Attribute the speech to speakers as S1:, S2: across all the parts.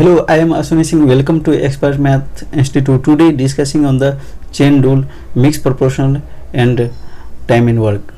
S1: Hello, I am Ashwini Singh. Welcome to Expert Math Institute. Today discussing on the chain rule, mixed proportional and time in work.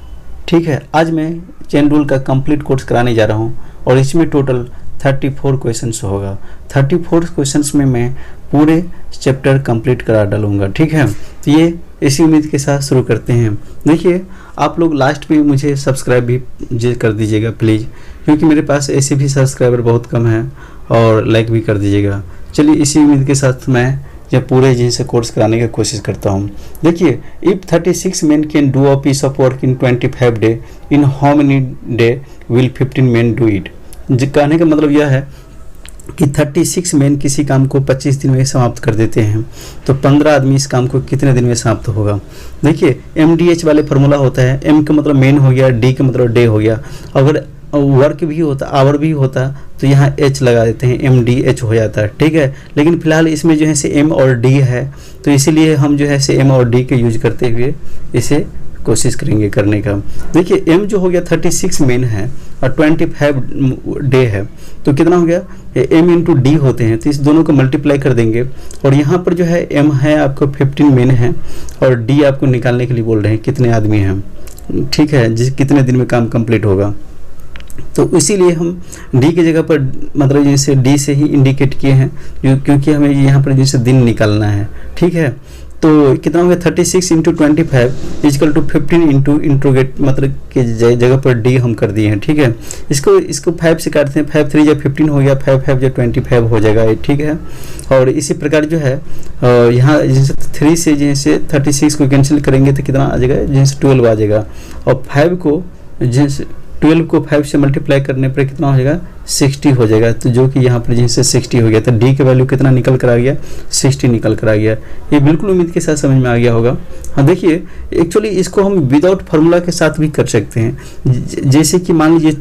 S1: ठीक है, आज मैं chain rule का complete course कराने जा रहा हूँ और इसमें टोटल 34 क्वेश्चंस होगा। 34 क्वेश्चंस में मैं पूरे चैप्टर कंप्लीट करा डालूंगा। ठीक है, तो ये इसी उम्मीद के साथ शुरू करते हैं। देखिए, आप लोग लास्ट में मुझे सब्सक्राइब भी कर दीजिएगा प्लीज़, क्योंकि मेरे पास ऐसे भी सब्सक्राइबर बहुत कम है, और लाइक भी कर दीजिएगा। चलिए, इसी उम्मीद के साथ मैं जब पूरे जिनसे कोर्स कराने की कोशिश करता हूँ। देखिए, if 36 men can do a piece of work in 25 day, in how many day will 15 men do it. कहने का मतलब यह है कि 36 men किसी काम को 25 दिन में समाप्त कर देते हैं, तो 15 आदमी इस काम को कितने दिन में समाप्त होगा। देखिए, MDH वाले फार्मूला होता है, M का मतलब मेन हो गया, D का मतलब डे हो गया। अगर वर्क भी होता, आवर भी होता, तो यहाँ H लगा देते हैं, MDH हो जाता है। ठीक है, लेकिन फिलहाल इसमें जो है से M और D है, तो इसीलिए हम जो है से M और D के यूज करते हुए इसे कोशिश करेंगे करने का। देखिए, M जो हो गया 36 men है और 25 डे है, तो कितना हो गया, M इंटू D होते हैं, तो इस दोनों को मल्टीप्लाई कर देंगे। और यहाँ पर जो है M है आपको 15 men है, और D आपको निकालने के लिए बोल रहे हैं कितने आदमी हैं। ठीक है, जिस कितने दिन में काम कंप्लीट होगा, तो इसीलिए हम D की जगह पर मतलब जैसे D से ही इंडिकेट किए हैं, क्योंकि हमें यहाँ पर जैसे दिन निकालना है। ठीक है, तो कितना हो गया, 36 इंटू 25 इजकल टू 15 इंटू इंट्रोगेट मतलब के जगह पर D हम कर दिए हैं। ठीक है, इसको 5 से काटते हैं, 5 3 जब 15 हो गया, 5 5 जब 25 हो जाएगा। ठीक है, और इसी प्रकार जो है यहाँ जैसे 3 से जैसे 36 को कैंसिल करेंगे तो कितना आ जाएगा, जैसे 12 आ जाएगा, और 5 को जैसे 12 को 5 से मल्टीप्लाई करने पर कितना हो जाएगा, 60 हो जाएगा। तो जो कि यहाँ पर जैसे 60 हो गया, तो D की वैल्यू कितना निकल कर आ गया, 60 निकल कर आ गया। ये बिल्कुल उम्मीद के साथ समझ में आ गया होगा। हाँ, देखिए, एक्चुअली इसको हम विदाउट फार्मूला के साथ भी कर सकते हैं। जैसे कि मान लीजिए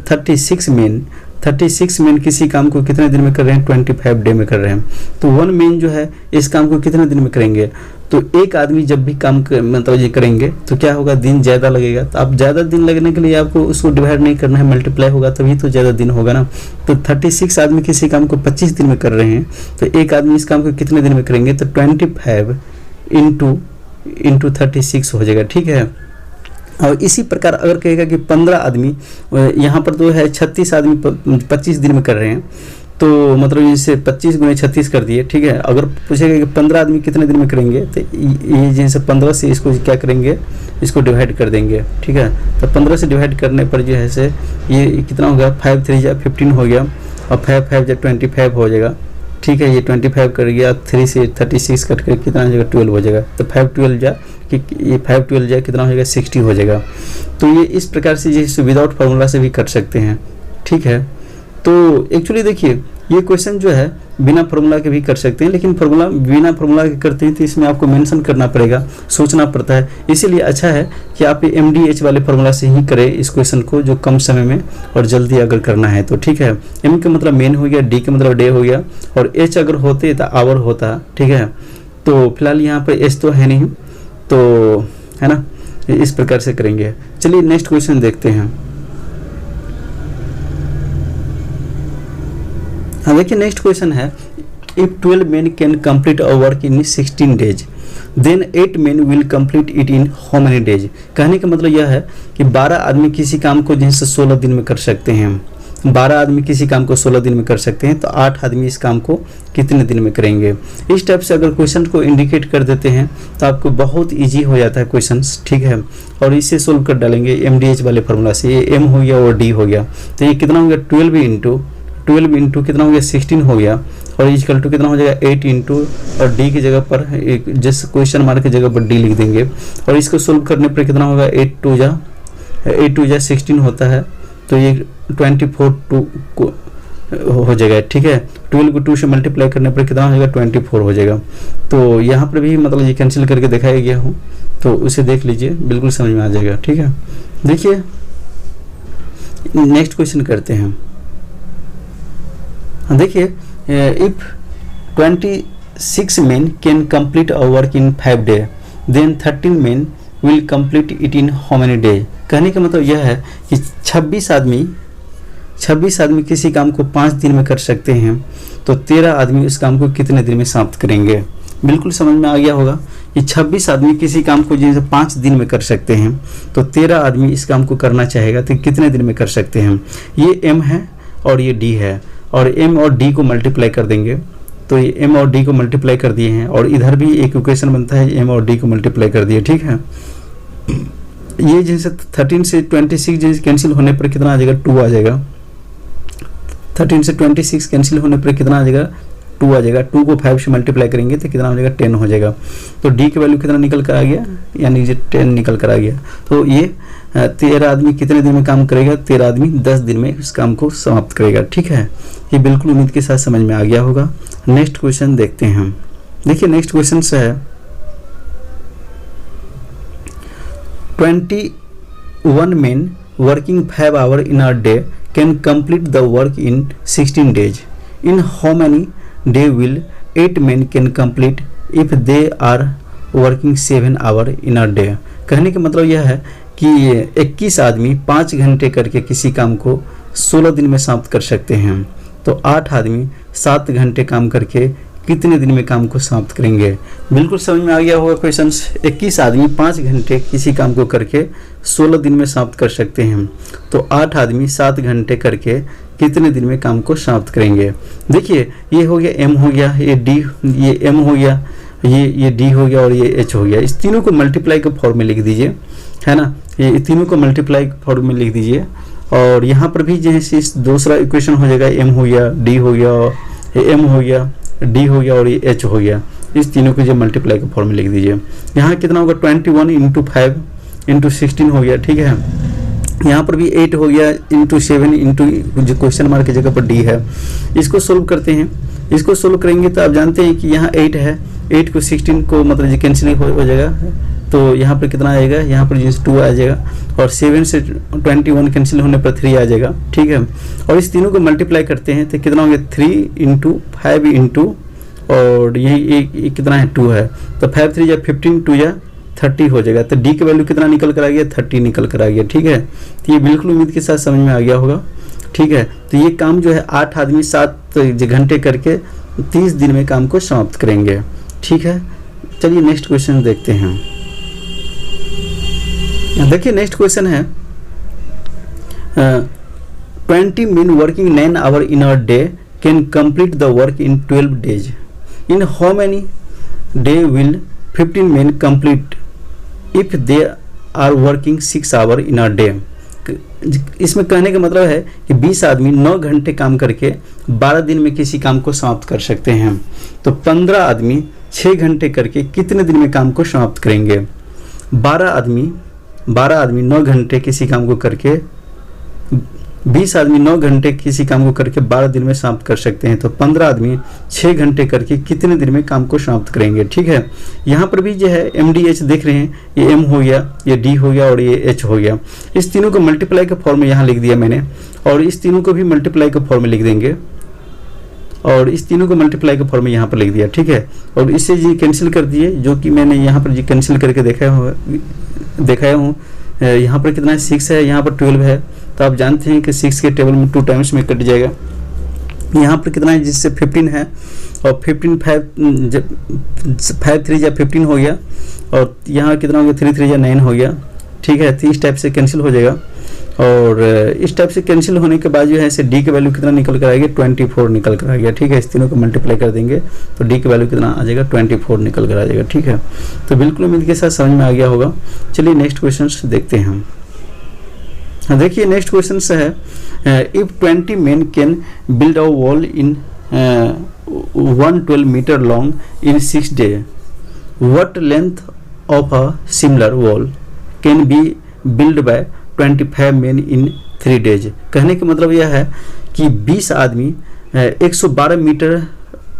S1: 36 men किसी काम को कितने दिन में कर रहे हैं, 25 डे में कर रहे हैं, तो 1 man जो है इस काम को कितने दिन में करेंगे। तो एक आदमी जब भी काम मतलब ये करेंगे तो क्या होगा, दिन ज़्यादा लगेगा। तो आप ज़्यादा दिन लगने के लिए आपको उसको डिवाइड नहीं करना है, मल्टीप्लाई होगा तभी तो ज़्यादा दिन होगा ना। तो 36 आदमी किसी काम को 25 दिन में कर रहे हैं, तो एक आदमी इस काम को कितने दिन में करेंगे, तो 25 इंटू 36 हो जाएगा। ठीक है, और इसी प्रकार अगर कहेगा कि 15 आदमी, यहाँ पर तो है 36 आदमी 25 दिन में कर रहे हैं, तो मतलब इसे 25 गुणे 36 कर दिए। ठीक है, अगर पूछेगा कि 15 आदमी कितने दिन में करेंगे, तो ये जैसे 15 से इसको क्या करेंगे, इसको डिवाइड कर देंगे। ठीक है, तो 15 से डिवाइड करने पर जो है से ये कितना होगा, 5 3 जा 15 हो गया, और 5 5 जा 25 हो जाएगा। ठीक है, ये 25 कर गया, 3 से 36 कट कर कितना हो जाएगा, 12 हो जाएगा। तो 5 12 जा कि ये 5 12 जा कितना हो जाएगा, 60 हो जाएगा। तो ये इस प्रकार से जैसे विदाउट फार्मूला से भी कर सकते हैं। ठीक है, तो एक्चुअली देखिए, ये क्वेश्चन जो है बिना फार्मूला के भी कर सकते हैं, लेकिन बिना फार्मूला के करते हैं तो इसमें आपको मेंशन करना पड़ेगा, सोचना पड़ता है। इसीलिए अच्छा है कि आप MDH वाले फार्मूला से ही करें इस क्वेश्चन को, जो कम समय में और जल्दी अगर करना है तो। ठीक है, M का मतलब मेन हो गया, D का मतलब डे हो गया, और H अगर होते तो आवर होता। ठीक है, तो फिलहाल यहाँ पर H तो है नहीं, तो है ना, इस प्रकार से करेंगे। चलिए नेक्स्ट क्वेश्चन देखते हैं। हाँ, देखिए, नेक्स्ट क्वेश्चन है, if 12 men can complete a work in 16 days, then 8 men will complete it in how many days. कहने का मतलब यह है कि 12 आदमी किसी काम को जैसे 16 दिन में कर सकते हैं, 12 आदमी किसी काम को 16 दिन में कर सकते हैं, तो 8 आदमी इस काम को कितने दिन में करेंगे। इस टाइप से अगर क्वेश्चन को इंडिकेट कर देते हैं तो आपको बहुत ईजी हो जाता है क्वेश्चन। ठीक है, और इसे सोल्व कर डालेंगे MDH वाले फार्मूला से। ये M हो गया और D हो गया, तो ये कितना हो गया, 12 इंटू कितना हो गया, 16 हो गया, और इजकल टू कितना हो जाएगा, 8 इंटू, और D की जगह पर एक जिस क्वेश्चन मार्क की जगह पर D लिख देंगे, और इसको सोल्व करने पर कितना होगा, 8 2 जा 16 होता है, तो ये 24 हो जाएगा। ठीक है, 12 को 2 से मल्टीप्लाई करने पर कितना हो जाएगा, 24 हो जाएगा। तो यहाँ पर भी मतलब ये कैंसिल करके दिखाया गया हूँ, तो उसे देख लीजिए, बिल्कुल समझ में आ जाएगा। ठीक है, देखिए नेक्स्ट क्वेश्चन करते हैं। देखिए, if 26 men can complete a work in 5 day, then 13 men will complete it in how many day. कहने का मतलब यह है कि 26 26 आदमी किसी काम को 5 दिन में कर सकते हैं तो 13 आदमी उस काम को कितने दिन में समाप्त करेंगे। बिल्कुल समझ में आ गया होगा कि 26 आदमी किसी काम को जैसे 5 दिन में कर सकते हैं तो 13 आदमी इस काम को करना चाहेगा तो कितने दिन में कर सकते हैं। ये m है और ये d है और m और d को मल्टीप्लाई कर देंगे तो ये m और d को मल्टीप्लाई कर दिए हैं और इधर भी एक इक्वेशन बनता है m और d को मल्टीप्लाई कर दिए। ठीक है, ये जैसे 13 से 26 जैसे कैंसिल होने पर कितना आ जाएगा 2 आ जाएगा। 13 से 26 कैंसिल होने पर कितना आ जाएगा 2 आ जाएगा। 2 को 5 से मल्टीप्लाई करेंगे तो कितना हो जाएगा 10 हो जाएगा। तो d की वैल्यू कितना निकल कर आ गया, यानी ये 10 निकल कर आ गया। तो ये 13 आदमी कितने दिन में काम करेगा, 13 आदमी 10 दिन में इस काम को समाप्त करेगा। ठीक है, ये बिल्कुल उम्मीद के साथ समझ में आ गया होगा। नेक्स्ट क्वेश्चन देखते हैं हम। देखिए नेक्स्ट क्वेश्चन से है 21 men working 5 hours in a day can complete the work in 16 days. In how many days will 8 men can complete if they are working 7 hours in a day? कहने का मतलब यह है कि 21 आदमी 5 घंटे करके किसी काम को 16 दिन में समाप्त कर सकते हैं तो 8 आदमी 7 घंटे काम करके कितने दिन में काम को समाप्त करेंगे। बिल्कुल समझ में आ गया होगा क्वेश्चन। 21 आदमी 5 घंटे किसी काम को करके 16 दिन में समाप्त कर सकते हैं तो 8 आदमी 7 घंटे करके कितने दिन में काम को समाप्त करेंगे। देखिए ये हो गया m हो गया, ये d, ये m हो गया, ये d हो गया और ये h हो गया। इस तीनों को मल्टीप्लाई के फॉर्म में लिख दीजिए, है ना। ये तीनों को मल्टीप्लाई के फॉर्म में लिख दीजिए और यहाँ पर भी जैसे इस दूसरा इक्वेशन हो जाएगा m हो गया, d हो गया, ये m हो गया, d हो गया और ये h हो गया। इस तीनों को जो मल्टीप्लाई के फॉर्म में लिख दीजिए। यहाँ कितना होगा 21 इंटू 5 इंटू 16 हो गया। ठीक है, यहाँ पर भी 8 हो गया इंटू 7 इंटू जो क्वेश्चन मार्क की जगह पर d है। इसको सोल्व करते हैं। इसको सोल्व करेंगे तो आप जानते हैं कि यहाँ 8 है, 8 को 16 को मतलब जो कैंसिल हो जाएगा तो यहाँ पर कितना आएगा, यहाँ पर जैसे 2 आ जाएगा और 7 से 21 कैंसिल होने पर 3 आ जाएगा। ठीक है, और इस तीनों को मल्टीप्लाई करते हैं तो कितना हो गया 3 इंटू 5 इंटू और यही एक कितना है 2 है तो 5 3 या 15 2 या 30 हो जाएगा। तो d की वैल्यू कितना निकल कर आ गया 30 निकल कर आ गया। ठीक है, तो ये बिल्कुल उम्मीद के साथ समझ में आ गया होगा। ठीक है, तो ये काम जो है 8 आदमी 7 घंटे करके 30 दिन में काम को समाप्त करेंगे। ठीक है, चलिए नेक्स्ट क्वेश्चन देखते हैं। देखिए नेक्स्ट क्वेश्चन है 20 men working 9 hours in a day can complete the work in 12 days. In how many days will 15 men complete if they are working 6 hours in a day? इसमें कहने का मतलब है कि 20 आदमी 9 घंटे काम करके 12 दिन में किसी काम को समाप्त कर सकते हैं तो 15 आदमी 6 घंटे करके कितने दिन में काम को समाप्त करेंगे। 12 आदमी 9 घंटे किसी काम को करके 20 आदमी 9 घंटे किसी काम को करके 12 दिन में समाप्त कर सकते हैं तो 15 आदमी 6 घंटे करके कितने दिन में काम को समाप्त करेंगे। ठीक है, यहाँ पर भी जो है MDH देख रहे हैं, ये M हो गया, ये D हो गया और ये H हो गया। इस तीनों को मल्टीप्लाई के फॉर्म में यहाँ लिख दिया मैंने और इस तीनों को भी मल्टीप्लाई के फॉर्म में लिख देंगे और इस तीनों को मल्टीप्लाई के फॉर्म में यहाँ पर लिख दिया। ठीक है, और इससे जी कैंसिल कर दिए जो कि मैंने यहाँ पर जी कैंसिल करके दिखाया हूँ। यहाँ पर कितना है 6 है, यहाँ पर 12 है तो आप जानते हैं कि 6 के टेबल में 2 टाइम्स में कट जाएगा। यहाँ पर कितना है जिससे 15 है और 15 5 3 या 15 हो गया और यहाँ कितना हो गया 3 3 या 9 हो गया। ठीक है, तो इस टाइप से कैंसिल हो जाएगा और इस टाइप से कैंसिल होने के बाद जो है इसे d की वैल्यू कितना निकल कर आएगी 24 निकल कर आ गया। ठीक है, इस तीनों को मल्टीप्लाई कर देंगे तो d की वैल्यू कितना आ जाएगा 24 निकल कर आ जाएगा। ठीक है, तो बिल्कुल उम्मीद के साथ समझ में आ गया होगा। चलिए नेक्स्ट क्वेश्चन देखते हैं हम। देखिए नेक्स्ट क्वेश्चन से है if 20 men can build a wall in 112 meter long in 6 days, what length of a similar wall can be built by 25 men in 3 days? कहने का मतलब यह है कि 20 आदमी 112 मीटर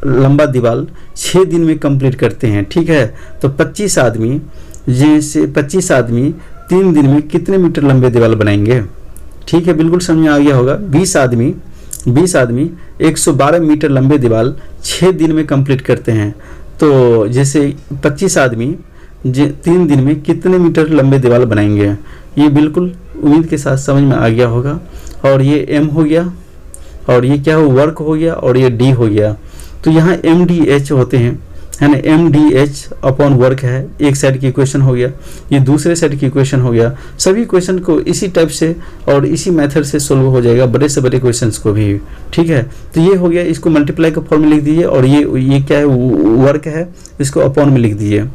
S1: लंबा दीवार 6 दिन में कंप्लीट करते हैं। ठीक है, तो 25 आदमी जैसे 25 आदमी 3 दिन में कितने मीटर लंबे दीवार बनाएंगे। ठीक है, बिल्कुल समझ में आ गया होगा। 20 आदमी 112 मीटर लंबे दीवार 6 दिन में कंप्लीट करते हैं तो जैसे 25 आदमी 3 दिन में कितने मीटर लंबे दीवार बनाएंगे। ये बिल्कुल उम्मीद के साथ समझ में आ गया होगा। और ये एम हो गया, और ये क्या हो, वर्क हो गया, और ये डी हो गया। तो यहाँ एम डी एच होते हैं, है ना, M D H upon work है, एक साइड की इक्वेशन हो गया, ये दूसरे साइड की इक्वेशन हो गया। सभी क्वेश्चन को इसी टाइप से और इसी मेथड से सोल्व हो जाएगा, बड़े से बड़े क्वेश्चंस को भी, ठीक है। तो ये हो गया, इसको मल्टीप्लाई का फॉर्म में लिख दीजिए, और ये क्या है, वर्क है, इसको अपॉन में लिख दीजिए।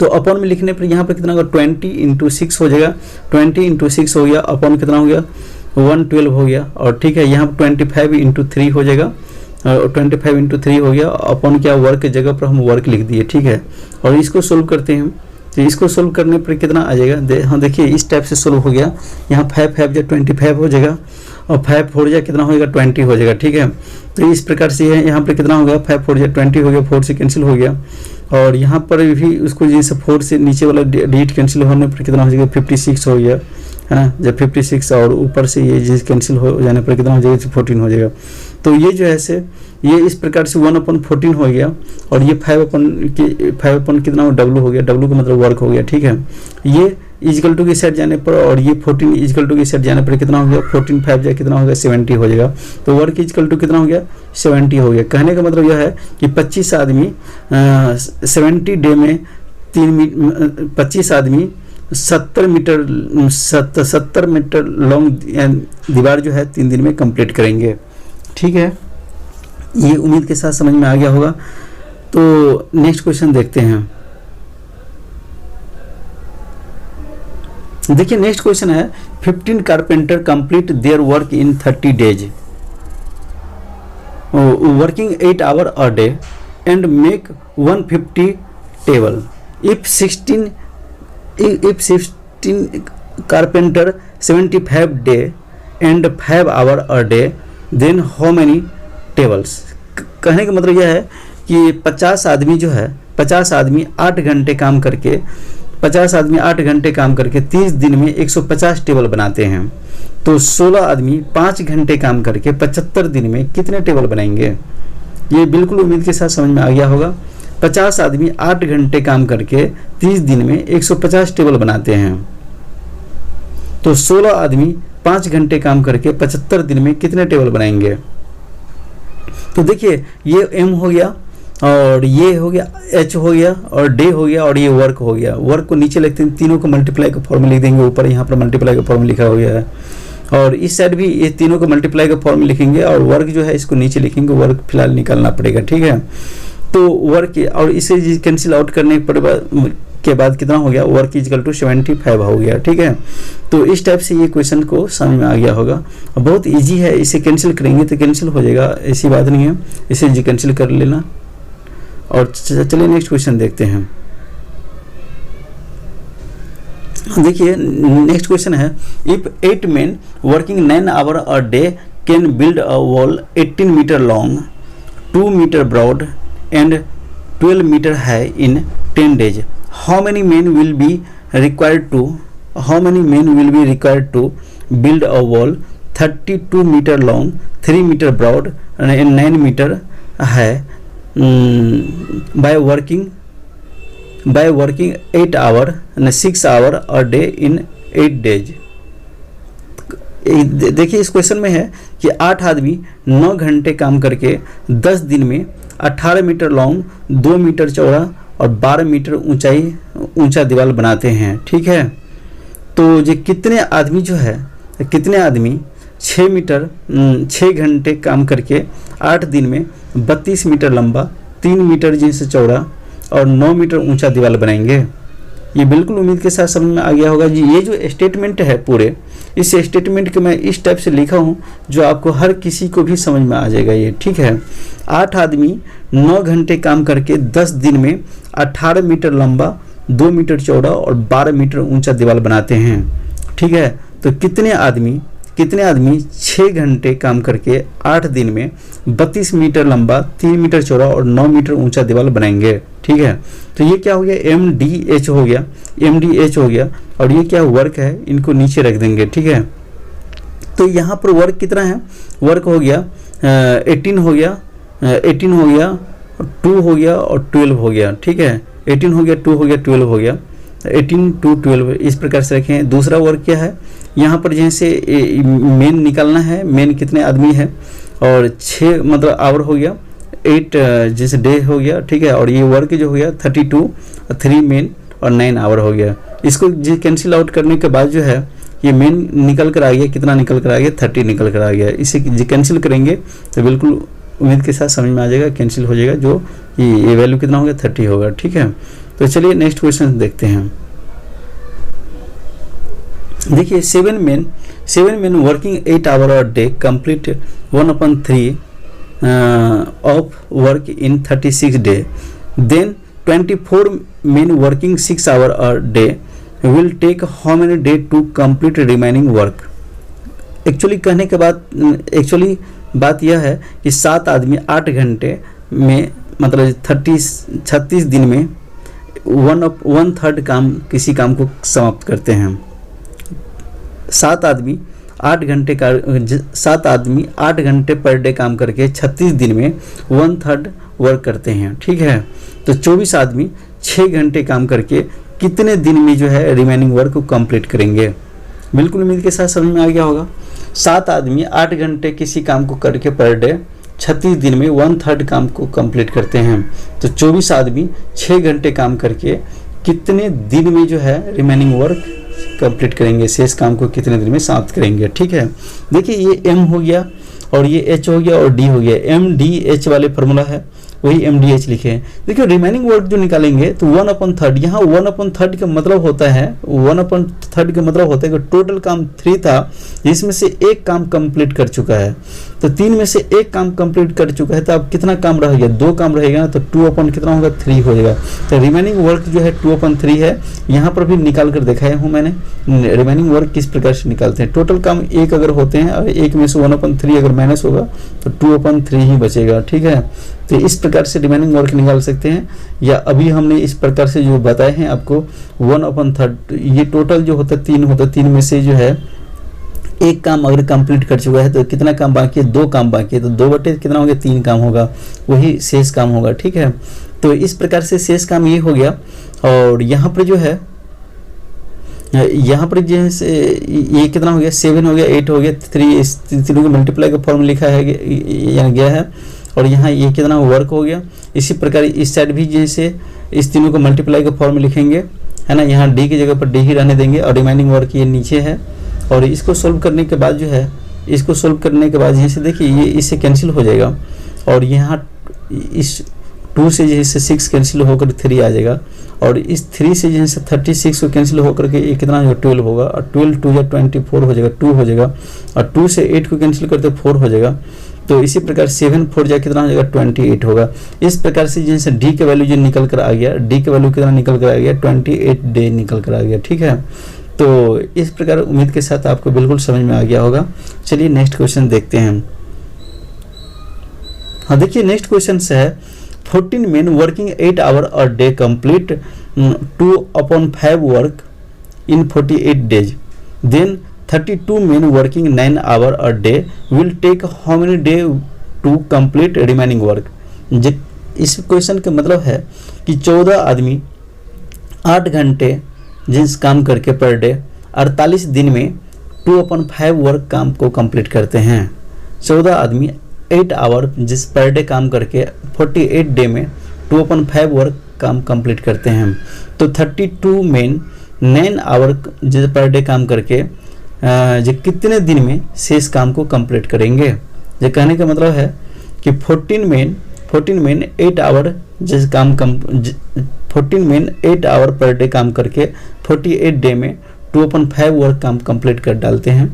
S1: तो अपॉन में लिखने पर यहाँ पर कितना होगा, 20 × 6 हो जाएगा, 20 × 6 हो गया, अपॉन कितना हो गया, 112 हो गया। और ठीक है, यहाँ पर 25 × 3 हो जाएगा, 25 × 3 हो गया, अपॉन क्या, वर्क की जगह पर हम वर्क लिख दिए, ठीक है। और इसको सोल्व करते हैं, तो इसको सोल्व करने पर कितना आ जाएगा, हाँ देखिए इस टाइप से सोल्व हो गया। यहाँ 5 5 या 25 हो जाएगा, और 5 4 जा कितना हो जाएगा, 20 हो जाएगा, ठीक है। तो इस प्रकार से है, यहाँ पर कितना हो गया, 5 4 जा 20 हो गया, 4 से कैंसिल हो गया। और यहाँ पर भी उसको जैसे 4 से नीचे वाला डिजिट कैंसिल होने पर कितना हो जाएगा, 56 हो गया, है ना। जब 56 और ऊपर से ये चीज़ कैंसिल हो जाने पर कितना हो जाएगा, 14 हो जाएगा। तो ये जो है से ये इस प्रकार से 1/14 हो गया, और ये 5 कितना हो, W हो गया, W का मतलब वर्क हो गया, ठीक है। ये इजकल टू की साइड जाने पर, और ये 14 इजकल टू की साइड जाने पर कितना हो गया, 14 5 जा कितना हो गया, 70 हो जाएगा। तो वर्क इजकल टू कितना हो गया, 70 हो गया। कहने का मतलब यह है कि 25 आदमी 70 डे में 25 आदमी 70 मीटर लॉन्ग दीवार जो है 3 दिन में कंप्लीट करेंगे, ठीक है। ये उम्मीद के साथ समझ में आ गया होगा। तो नेक्स्ट क्वेश्चन देखते हैं। देखिए नेक्स्ट क्वेश्चन है, 15 carpenter complete their work in 30 days working 8 hour a day and make 150 table. If 16 carpenter 75 day and 5 hour a day then how many tables। कहने का मतलब यह है कि 50 आदमी जो है, 50 आदमी 8 घंटे काम करके 30 दिन में 150 टेबल बनाते हैं। तो 16 आदमी 5 घंटे काम करके 75 दिन में कितने टेबल बनाएंगे। ये बिल्कुल उम्मीद के साथ समझ में आ गया होगा। 50 आदमी 8 घंटे काम करके 30 दिन में 150 टेबल बनाते हैं। तो 16 आदमी 5 घंटे काम करके 75 दिन में कितने टेबल बनाएंगे। तो देखिए ये एम हो गया, और ये हो गया एच हो गया, और डे हो गया, और ये वर्क हो गया। वर्क को नीचे लिखते हैं, तीनों को मल्टीप्लाई का फॉर्मूला लिख देंगे, ऊपर यहाँ पर मल्टीप्लाई का फॉर्मूला लिखा हो गया है। और इस साइड भी ये तीनों को मल्टीप्लाई का फॉर्मूला लिखेंगे, और वर्क जो है इसको नीचे लिखेंगे, वर्क फिलहाल निकालना पड़ेगा, ठीक है। तो वर्क और इसे कैंसिल आउट करने के बाद कितना हो गया, वर्क इजकल टू 75 हो गया, ठीक है। तो इस टाइप से ये क्वेश्चन को समझ में आ गया होगा। बहुत इजी है, इसे कैंसिल करेंगे तो कैंसिल हो जाएगा, ऐसी बात नहीं है, इसे जी कैंसिल कर लेना। और चलिए नेक्स्ट क्वेश्चन देखते हैं। देखिए नेक्स्ट क्वेश्चन है, if 8 men working 9 hour a day can build a wall 18 meter long, 2 meter broad and 12 meter high in 10 days, how many men will be required to build a wall 32 meter long, 3 meter broad and 9 meter high by working 8 hour and 6 hour a day in 8 days। देखिए इस question में है कि 8 आदमी 9 घंटे काम करके 10 दिन में 18 मीटर लॉन्ग, 2 मीटर चौड़ा और 12 मीटर ऊंचा दीवार बनाते हैं, ठीक है। तो ये कितने आदमी 6 घंटे काम करके 8 दिन में 32 मीटर लंबा, 3 मीटर जिनसे चौड़ा और 9 मीटर ऊंचा दीवार बनाएंगे। ये बिल्कुल उम्मीद के साथ समझ में आ गया होगा जी। ये जो स्टेटमेंट है पूरे, इस स्टेटमेंट को मैं इस टाइप से लिखा हूँ जो आपको हर किसी को भी समझ में आ जाएगा ये, ठीक है। 8 आदमी 9 घंटे काम करके 10 दिन में 18 मीटर लंबा, 2 मीटर चौड़ा और 12 मीटर ऊंचा दीवार बनाते हैं, ठीक है। तो कितने आदमी 6 घंटे काम करके 8 दिन में 32 मीटर लंबा, 3 मीटर चौड़ा और 9 मीटर ऊंचा दीवार बनाएंगे, ठीक है। तो ये क्या हो गया, MDH हो गया, और ये क्या वर्क है, इनको नीचे रख देंगे, ठीक है। तो यहाँ पर वर्क कितना है, वर्क हो गया 18 हो गया 2 हो गया और 12 हो गया, ठीक है, 18 हो गया, 2 हो गया, 12 हो गया, 18 to 12 इस प्रकार से रखें। दूसरा वर्क क्या है, यहाँ पर जैसे मेन निकालना है, मेन कितने आदमी है, और 6 मतलब आवर हो गया, 8 जैसे डे हो गया, ठीक है, और ये वर्क जो हो गया 32, 3 मेन और 9 आवर हो गया। इसको कैंसिल आउट करने के बाद जो है ये मेन निकल कर आ गया, कितना निकल कर आ गया, 30 निकल कर आ गया। इसे कैंसिल करेंगे तो बिल्कुल उम्मीद के साथ समझ में आ जाएगा, कैंसिल हो जाएगा, जो ये वैल्यू कितना होगा, 30 होगा, ठीक है। तो चलिए नेक्स्ट क्वेश्चन देखते हैं। देखिए 7 men वर्किंग 8 आवर और day complete 1/3 of work in 36 day, then 24 men working 6 hour और day will take how many day to complete remaining work. Actually कहने के बाद बात यह है कि 7 आदमी 8 घंटे में मतलब 36 दिन में 1/3 काम किसी काम को समाप्त करते हैं। 7 आदमी 8 घंटे पर डे काम करके 36 दिन में 1/3 वर्क करते हैं, ठीक है। तो 24 आदमी 6 घंटे काम करके कितने दिन में जो है रिमेनिंग वर्क को कंप्लीट करेंगे। बिल्कुल उम्मीद के साथ समझ में आ गया होगा। 7 आदमी 8 घंटे किसी काम को करके पर डे 36 दिन में 1/3 काम को कंप्लीट करते हैं। तो 24 आदमी 6 घंटे काम करके कितने दिन में जो है रिमेनिंग वर्क कंप्लीट करेंगे, शेष काम को कितने दिन में समाप्त करेंगे, ठीक है। देखिए ये एम हो गया और ये एच हो गया और डी हो गया, एम डी एच वाले फार्मूला है, वही एम डी एच लिखे हैं। देखिए रिमेनिंग वर्क जो निकालेंगे तो 1/3, यहाँ 1/3 का मतलब होता है, 1/3 का मतलब होता है कि टोटल काम 3 था, जिसमें से एक काम कंप्लीट कर चुका है। तो 3 में से एक काम कंप्लीट कर चुका है, तो अब कितना काम रह गया, 2 काम रहेगा ना, तो 2 कितना होगा, 3 हो जाएगा। तो रिमेनिंग वर्क जो है 2/3 है। यहाँ पर भी निकाल कर दिखाया हूँ मैंने रिमेनिंग वर्क किस प्रकार से निकालते हैं। टोटल काम 1 अगर होते हैं और 1 में से 1/3 अगर माइनस होगा तो 2/3 ही बचेगा, ठीक है। तो इस प्रकार से रिमेनिंग वर्क निकाल सकते हैं, या अभी हमने इस प्रकार से जो बताए हैं आपको 1/3, ये टोटल जो होता है 3 होता है, 3 में से जो है एक काम अगर कंप्लीट कर चुका है तो कितना काम बाकी है, 2 काम बाकी है, तो 2 कितना हो गया, 3 काम होगा, वही शेष काम होगा, ठीक है। तो इस प्रकार से शेष काम ये हो गया। और यहाँ पर जो है, यहाँ पर जैसे ये कितना हो गया, 7 हो गया, 8 हो गया, 3, इस तीनों को मल्टीप्लाई का फॉर्म लिखा है गया है। और यहाँ ये कितना वर्क हो गया। इसी प्रकार इस साइड भी जैसे इस तीनों को मल्टीप्लाई का फॉर्म लिखेंगे, है ना, यहाँ डी की जगह पर डी ही रहने देंगे और रिमेनिंग वर्क ये नीचे है। और इसको सोल्व करने के बाद जो है, इसको सोल्व करने के बाद यहाँ से देखिए ये इससे कैंसिल हो जाएगा, और यहाँ इस 2 से जैसे 6 कैंसिल होकर 3 आ जाएगा, और इस 3 से जैसे 36 को कैंसिल होकर के ये कितना होगा, 12 होगा, और 12 2 या 24 हो जाएगा, 2 हो जाएगा, और 2 से 8 को कैंसिल करते 4 हो जाएगा। तो इसी प्रकार 7 4 जा कितना हो जाएगा, 28 होगा। इस प्रकार से जैसे डी का वैल्यू जो निकल कर आ गया, डी का वैल्यू कितना निकल कर आ गया, 28 डे निकल कर आ गया, ठीक है। तो इस प्रकार उम्मीद के साथ आपको बिल्कुल समझ में आ गया होगा। चलिए नेक्स्ट क्वेश्चन देखते हैं। हाँ देखिए नेक्स्ट क्वेश्चन से है 14 men वर्किंग 8 आवर और day complete 2/5 work in 48 days, then 32 men working 9 hour और day will take how many day to complete remaining work. इस क्वेश्चन का मतलब है कि 14 आदमी 8 घंटे जिस काम करके पर डे 48 दिन में 2/5 वर्क काम को कंप्लीट करते हैं। 14 आदमी 8 आवर जिस पर डे काम करके 48 डे में 2/5 वर्क काम कंप्लीट करते हैं। तो 32 men 9 आवर जिस पर डे काम करके जो कितने दिन में शेष काम को कंप्लीट करेंगे। जो कहने का मतलब है कि 14 men 8 आवर जिस काम 14 men 8 आवर पर डे काम करके 48 डे में 2/5 वर्क काम कंप्लीट कर डालते हैं।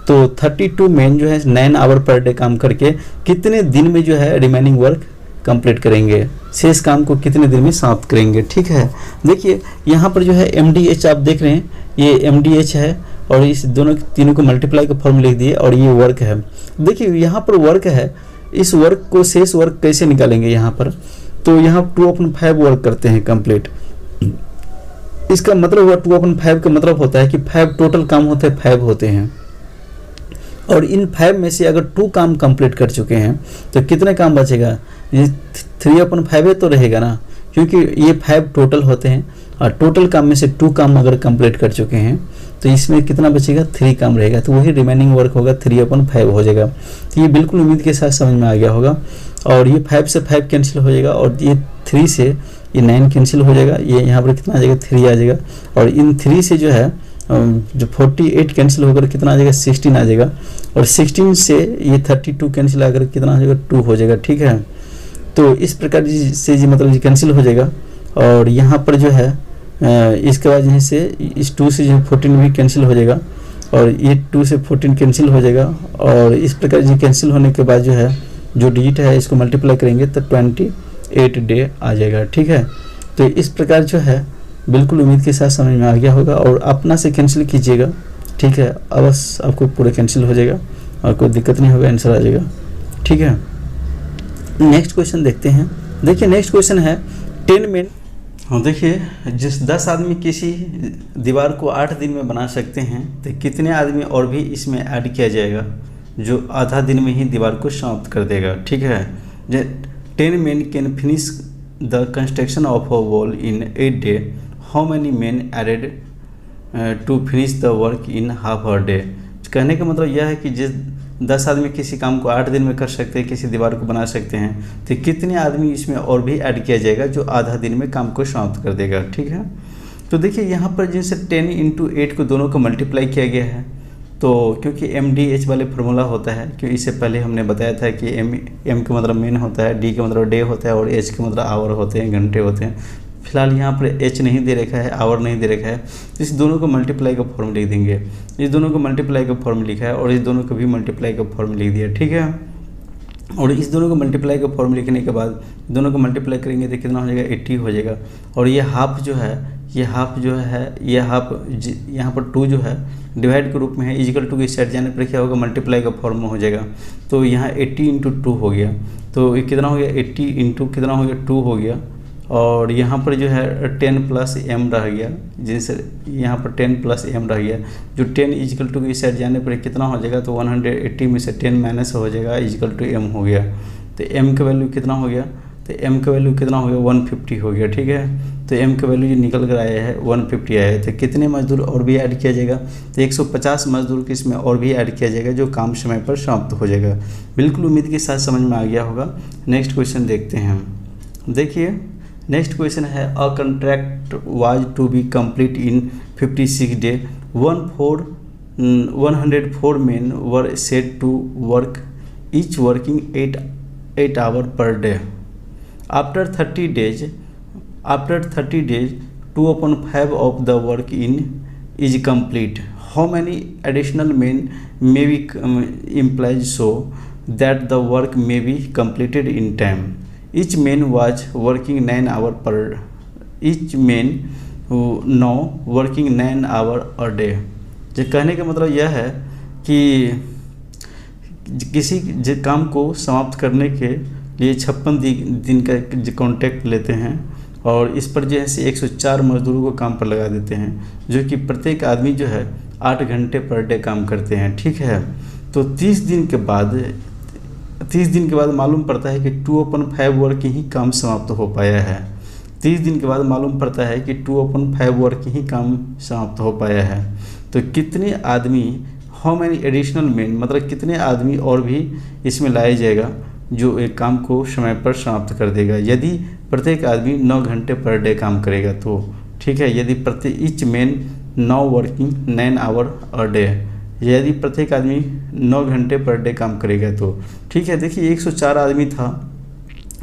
S1: तो 32 men जो है 9 आवर पर डे काम करके कितने दिन में जो है रिमेनिंग वर्क कंप्लीट करेंगे, शेष काम को कितने दिन में समाप्त करेंगे, ठीक है। देखिए यहाँ पर जो है MDH आप देख रहे हैं, ये MDH है और इस तीनों को मल्टीप्लाई का फॉर्म लिख दिए, और ये वर्क है। देखिए यहाँ पर वर्क है, इस वर्क को शेष वर्क कैसे निकालेंगे यहाँ पर, तो यहाँ 2/5 वर्क करते हैं कंप्लीट। इसका मतलब हुआ 2/5 का मतलब होता है कि 5 टोटल काम होते हैं, 5 होते हैं, और इन 5 में से अगर 2 काम कंप्लीट कर चुके हैं तो कितने काम बचेगा, ये 3/5 तो रहेगा ना, क्योंकि ये 5 टोटल होते हैं और टोटल काम में से 2 काम अगर कंप्लीट कर चुके हैं तो इसमें कितना बचेगा, 3 काम रहेगा, तो वही रिमेनिंग वर्क होगा, 3/5 हो जाएगा। तो ये बिल्कुल उम्मीद के साथ समझ में आ गया होगा। और ये 5 से 5 कैंसिल हो जाएगा और ये 3 से ये 9 कैंसिल हो जाएगा, ये यहाँ पर कितना आ जाएगा, 3 आ जाएगा। और इन 3 से जो है जो 48 कैंसिल होकर कितना आ जाएगा, 16 आ जाएगा। और 16 से ये 32 कैंसिल आकर कितना आ जाएगा, 2 हो जाएगा। ठीक है, तो इस प्रकार से जी मतलब कैंसिल हो जाएगा। और यहाँ पर जो है इसके बाद यहीं से इस 2 से जो 14 भी कैंसिल हो जाएगा और ये 2 से 14 कैंसिल हो जाएगा। और इस प्रकार जी कैंसिल होने के बाद जो है जो डिजिट है इसको मल्टीप्लाई करेंगे तो 28 डे आ जाएगा। ठीक है, तो इस प्रकार जो है बिल्कुल उम्मीद के साथ समझ में आ गया होगा। और अपना से कैंसिल कीजिएगा, ठीक है, अवश्य आपको पूरा कैंसिल हो जाएगा और कोई दिक्कत नहीं होगा, आंसर आ जाएगा। ठीक है, नेक्स्ट क्वेश्चन देखते हैं। देखिए नेक्स्ट क्वेश्चन है 10 मिनट। हाँ देखिए, जिस 10 आदमी किसी दीवार को 8 दिन में बना सकते हैं तो कितने आदमी और भी इसमें ऐड किया जाएगा जो आधा दिन में ही दीवार को समाप्त कर देगा। ठीक है, 10 men can finish the construction of a wall in 8 day, how many man added to finish the work in half a day. कहने का मतलब यह है कि जिस 10 आदमी किसी काम को 8 दिन में कर सकते हैं, किसी दीवार को बना सकते हैं, तो कितने आदमी इसमें और भी ऐड किया जाएगा जो आधा दिन में काम को समाप्त कर देगा। ठीक है, तो देखिए यहाँ पर जैसे 10 × 8 को दोनों को मल्टीप्लाई किया गया है, तो क्योंकि MDH वाले फार्मूला होता है, क्योंकि इससे पहले हमने बताया था कि M का मतलब मेन होता है, D का मतलब डे होता है और H का मतलब आवर होते हैं, घंटे होते हैं। फिलहाल यहाँ पर H नहीं दे रखा है, आवर नहीं दे रखा है, तो इस दोनों को मल्टीप्लाई का फॉर्म लिख देंगे। इस दोनों को मल्टीप्लाई का फॉर्म लिखा है और इस दोनों को भी मल्टीप्लाई का फॉर्म लिख दिया। ठीक है, और इस दोनों को मल्टीप्लाई का फॉर्म लिखने के बाद दोनों को मल्टीप्लाई करेंगे तो कितना हो जाएगा, 80 हो जाएगा। और ये हाफ जो है, ये हाफ यहाँ पर 2 जो है डिवाइड के रूप में है, इजिकल टू की साइड जाने पर क्या होगा, मल्टीप्लाई का फॉर्म हो जाएगा। तो यहाँ 80 × 2 हो गया, तो ये कितना हो गया, 80 × कितना हो गया, 2 हो गया। और यहाँ पर जो है 10 + m रह गया, जिनसे यहाँ पर 10 + m रह गया, जो 10 इजिकल टू की साइड जाने पर कितना हो जाएगा, तो 180 में से 10 माइनस हो जाएगा, इजिकल टू m हो गया। तो m का वैल्यू कितना हो गया, तो m का वैल्यू कितना हो गया, 150 हो गया। ठीक है, तो m का वैल्यू जो निकल कर आया है 150 आया है। तो कितने मजदूर और भी ऐड किया जाएगा, तो 150 मजदूर के इसमें और भी ऐड किया जाएगा जो काम समय पर समाप्त हो जाएगा। बिल्कुल उम्मीद के साथ समझ में आ गया होगा। नेक्स्ट क्वेश्चन देखते हैं। देखिए नेक्स्ट क्वेश्चन है, a contract was to be complete in 56 day, 104 men were set to work, each working 8 hours per day. After 30 days 2/5 of the work is complete, how many additional men may be implied so that the work may be completed in time। Each man was working 9 hours per, each man now working 9 hours a day। जो कहने का मतलब यह है कि किसी काम को समाप्त करने के लिए 56 दिन का कॉन्ट्रैक्ट लेते हैं और इस पर जो है 104 मजदूरों को काम पर लगा देते हैं, जो कि प्रत्येक आदमी जो है 8 घंटे पर डे काम करते हैं। ठीक है, तो 30 दिन के बाद मालूम पड़ता है कि 2/5 वर्क ही काम समाप्त हो पाया है। 30 दिन के बाद मालूम पड़ता है कि 2/5 वर्क ही काम समाप्त हो पाया है। तो कितने आदमी, हाउ मैनी एडिशनल मेन, मतलब कितने आदमी और भी इसमें लाया जाएगा जो एक काम को समय पर समाप्त कर देगा, यदि प्रत्येक आदमी 9 घंटे पर डे काम करेगा तो। ठीक है, यदि प्रत्येक each main 9 working 9 hours a day, यदि प्रत्येक आदमी 9 घंटे पर डे काम करेगा तो। ठीक है, देखिए 104 आदमी था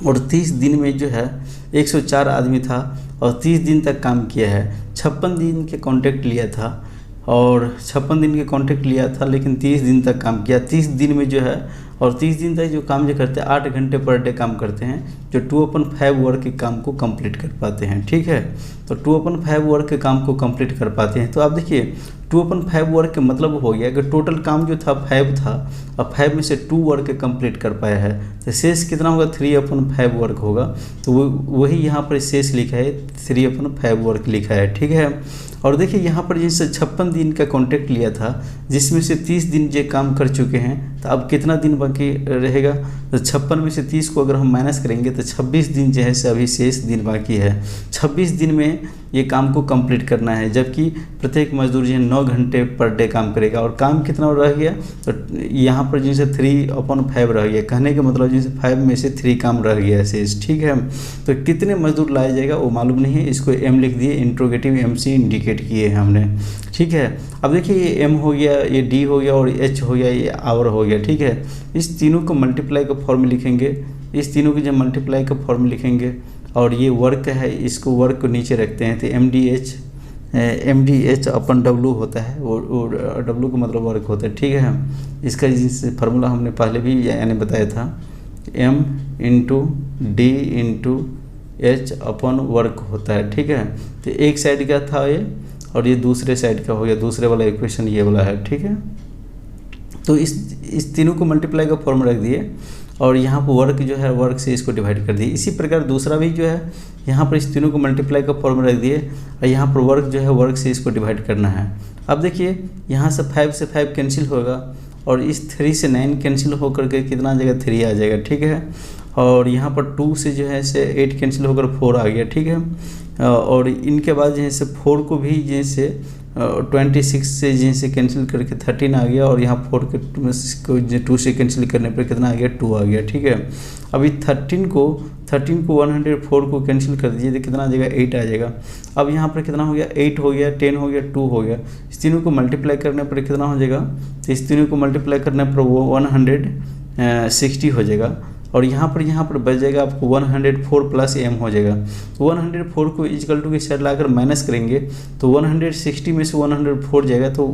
S1: और 30 दिन में जो है 104 आदमी था और 30 दिन तक काम किया है। 56 दिन के कॉन्ट्रैक्ट लिया था और 56 दिन के कॉन्ट्रैक्ट लिया था, लेकिन 30 दिन तक काम किया। 30 दिन में जो है और 30 दिन तक जो काम जो करते हैं 8 घंटे पर डे काम करते हैं, जो 2/5 वर्क के काम को कंप्लीट कर पाते हैं। ठीक है, तो 2/5 वर्क के काम को कंप्लीट कर पाते हैं। तो आप देखिए 2/5 वर्क का मतलब हो गया कि टोटल काम जो था 5 था और 5 में से 2 वर्क कंप्लीट कर पाया है, तो शेष कितना होगा, 3/5 वर्क होगा। तो वही यहाँ पर शेष लिखा है, 3/5 वर्क लिखा है। ठीक है, और देखिए यहाँ पर जैसे 56 दिन का कॉन्ट्रैक्ट लिया था जिसमें से 30 दिन जो काम कर चुके हैं, तो अब कितना दिन बाकी रहेगा। तो 56 में से 30 को अगर हम माइनस करेंगे तो 26 दिन जो है से अभी शेष दिन बाकी है। 26 दिन में ये काम को कंप्लीट करना है, जबकि प्रत्येक मजदूर जो है 9 घंटे पर डे काम करेगा। और काम कितना रह गया, तो यहाँ पर जैसे 3/5 रह गया। कहने का मतलब जैसे 5 में से 3 काम रह गया शेष, ठीक है। तो कितने मजदूर लाया जाएगा वो मालूम नहीं है, इसको एम लिख दिए, इंट्रोगेटिव एम से इंडिकेट किए हैं हमने, ठीक है। अब देखिए ये एम हो गया, ये डी हो गया और एच हो गया, ये आवर हो गया, ठीक है। इस तीनों को मल्टीप्लाई का फॉर्म लिखेंगे, इस तीनों की जब मल्टीप्लाई का फॉर्म लिखेंगे और ये वर्क है, इसको वर्क को नीचे रखते हैं तो MDH अपन W होता है, वो W का मतलब वर्क होता है, ठीक है। इसका फार्मूला हमने पहले भी यानी बताया था, M × D × H अपन वर्क होता है, ठीक है। तो एक साइड का था ये और ये दूसरे साइड का हो गया, दूसरे वाला इक्वेशन ये वाला है, ठीक है। तो इस तीनों को मल्टीप्लाई का फॉर्म रख दिए और यहाँ पर वर्क जो है वर्क से इसको डिवाइड कर दिए। इसी प्रकार दूसरा भी जो है यहाँ पर इस तीनों को मल्टीप्लाई का फॉर्म रख दिए और यहाँ पर वर्क जो है वर्क से इसको डिवाइड करना है। अब देखिए यहाँ से 5 से 5 कैंसिल होगा और इस 3 से 9 कैंसिल होकर के कितना आ जाएगा, 3 आ जाएगा, ठीक है। और यहाँ पर 2 से जो है से 8 कैंसिल होकर 4 आ गया, ठीक है। और इनके बाद जैसे 4 को भी जैसे 26 से जैसे कैंसिल करके 13 आ गया और यहाँ 4 के 2 से कैंसिल करने पर कितना आ गया, 2 आ गया, ठीक है। अभी 13 को 104 को कैंसिल कर दीजिए तो कितना आ जाएगा, 8 आ जाएगा। अब यहाँ पर कितना हो गया, 8 हो गया, 10 हो गया, 2 हो गया। इस तीनों को मल्टीप्लाई करने पर कितना हो जाएगा, तो इस तीनों को मल्टीप्लाई करने पर वो 160 हो जाएगा। और यहाँ पर बच जाएगा आपको 104 प्लस m हो जाएगा। तो 104 को इक्वल टू के साइड लाकर माइनस करेंगे तो 160 में से 104 जाएगा तो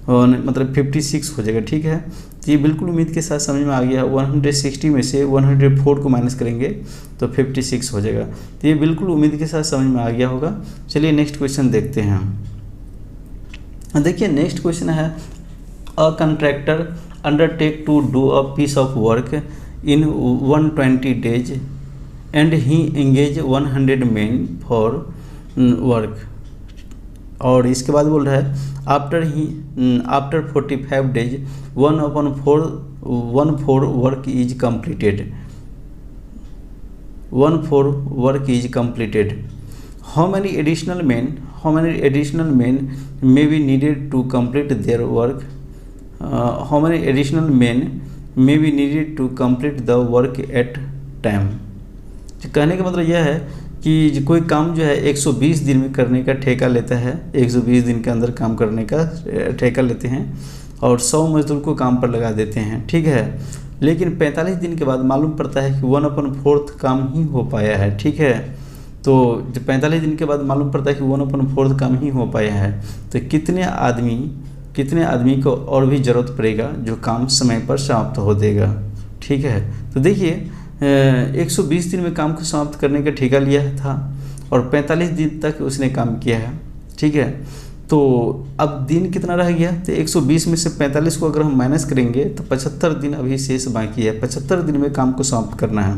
S1: 56 हो जाएगा, ठीक है। तो ये बिल्कुल उम्मीद के साथ समझ में आ गया। 160 में से 104 को माइनस करेंगे तो 56 हो जाएगा। तो ये बिल्कुल उम्मीद के साथ समझ में आ गया होगा। चलिए नेक्स्ट क्वेश्चन देखते हैं। देखिए नेक्स्ट क्वेश्चन है, a contractor undertake to do a piece of work in 120 days and he engage 100 men for work। और इसके बाद बोल रहा है after 45 days 1/4 work is completed, 1/4 work is completed। how many additional men may be needed to complete their work, how many additional men may be needed to complete the work at time। कहने का मतलब यह है कि कोई काम जो है 120 दिन में करने का ठेका लेता है, 120 दिन के अंदर काम करने का ठेका लेते हैं और 100 मजदूर को काम पर लगा देते हैं, ठीक है। लेकिन 45 दिन के बाद मालूम पड़ता है कि 1/4 काम ही हो पाया है, ठीक है। तो जब 45 दिन के बाद मालूम पड़ता है कि 1/4 काम ही हो पाया है तो कितने आदमी को और भी ज़रूरत पड़ेगा जो काम समय पर समाप्त हो देगा, ठीक है। तो देखिए 120 दिन में काम को समाप्त करने का ठेका लिया था और 45 दिन तक उसने काम किया है, ठीक है। तो अब दिन कितना रह गया, तो 120 में से 45 को अगर हम माइनस करेंगे तो 75 दिन अभी शेष बाकी है। 75 दिन में काम को समाप्त करना है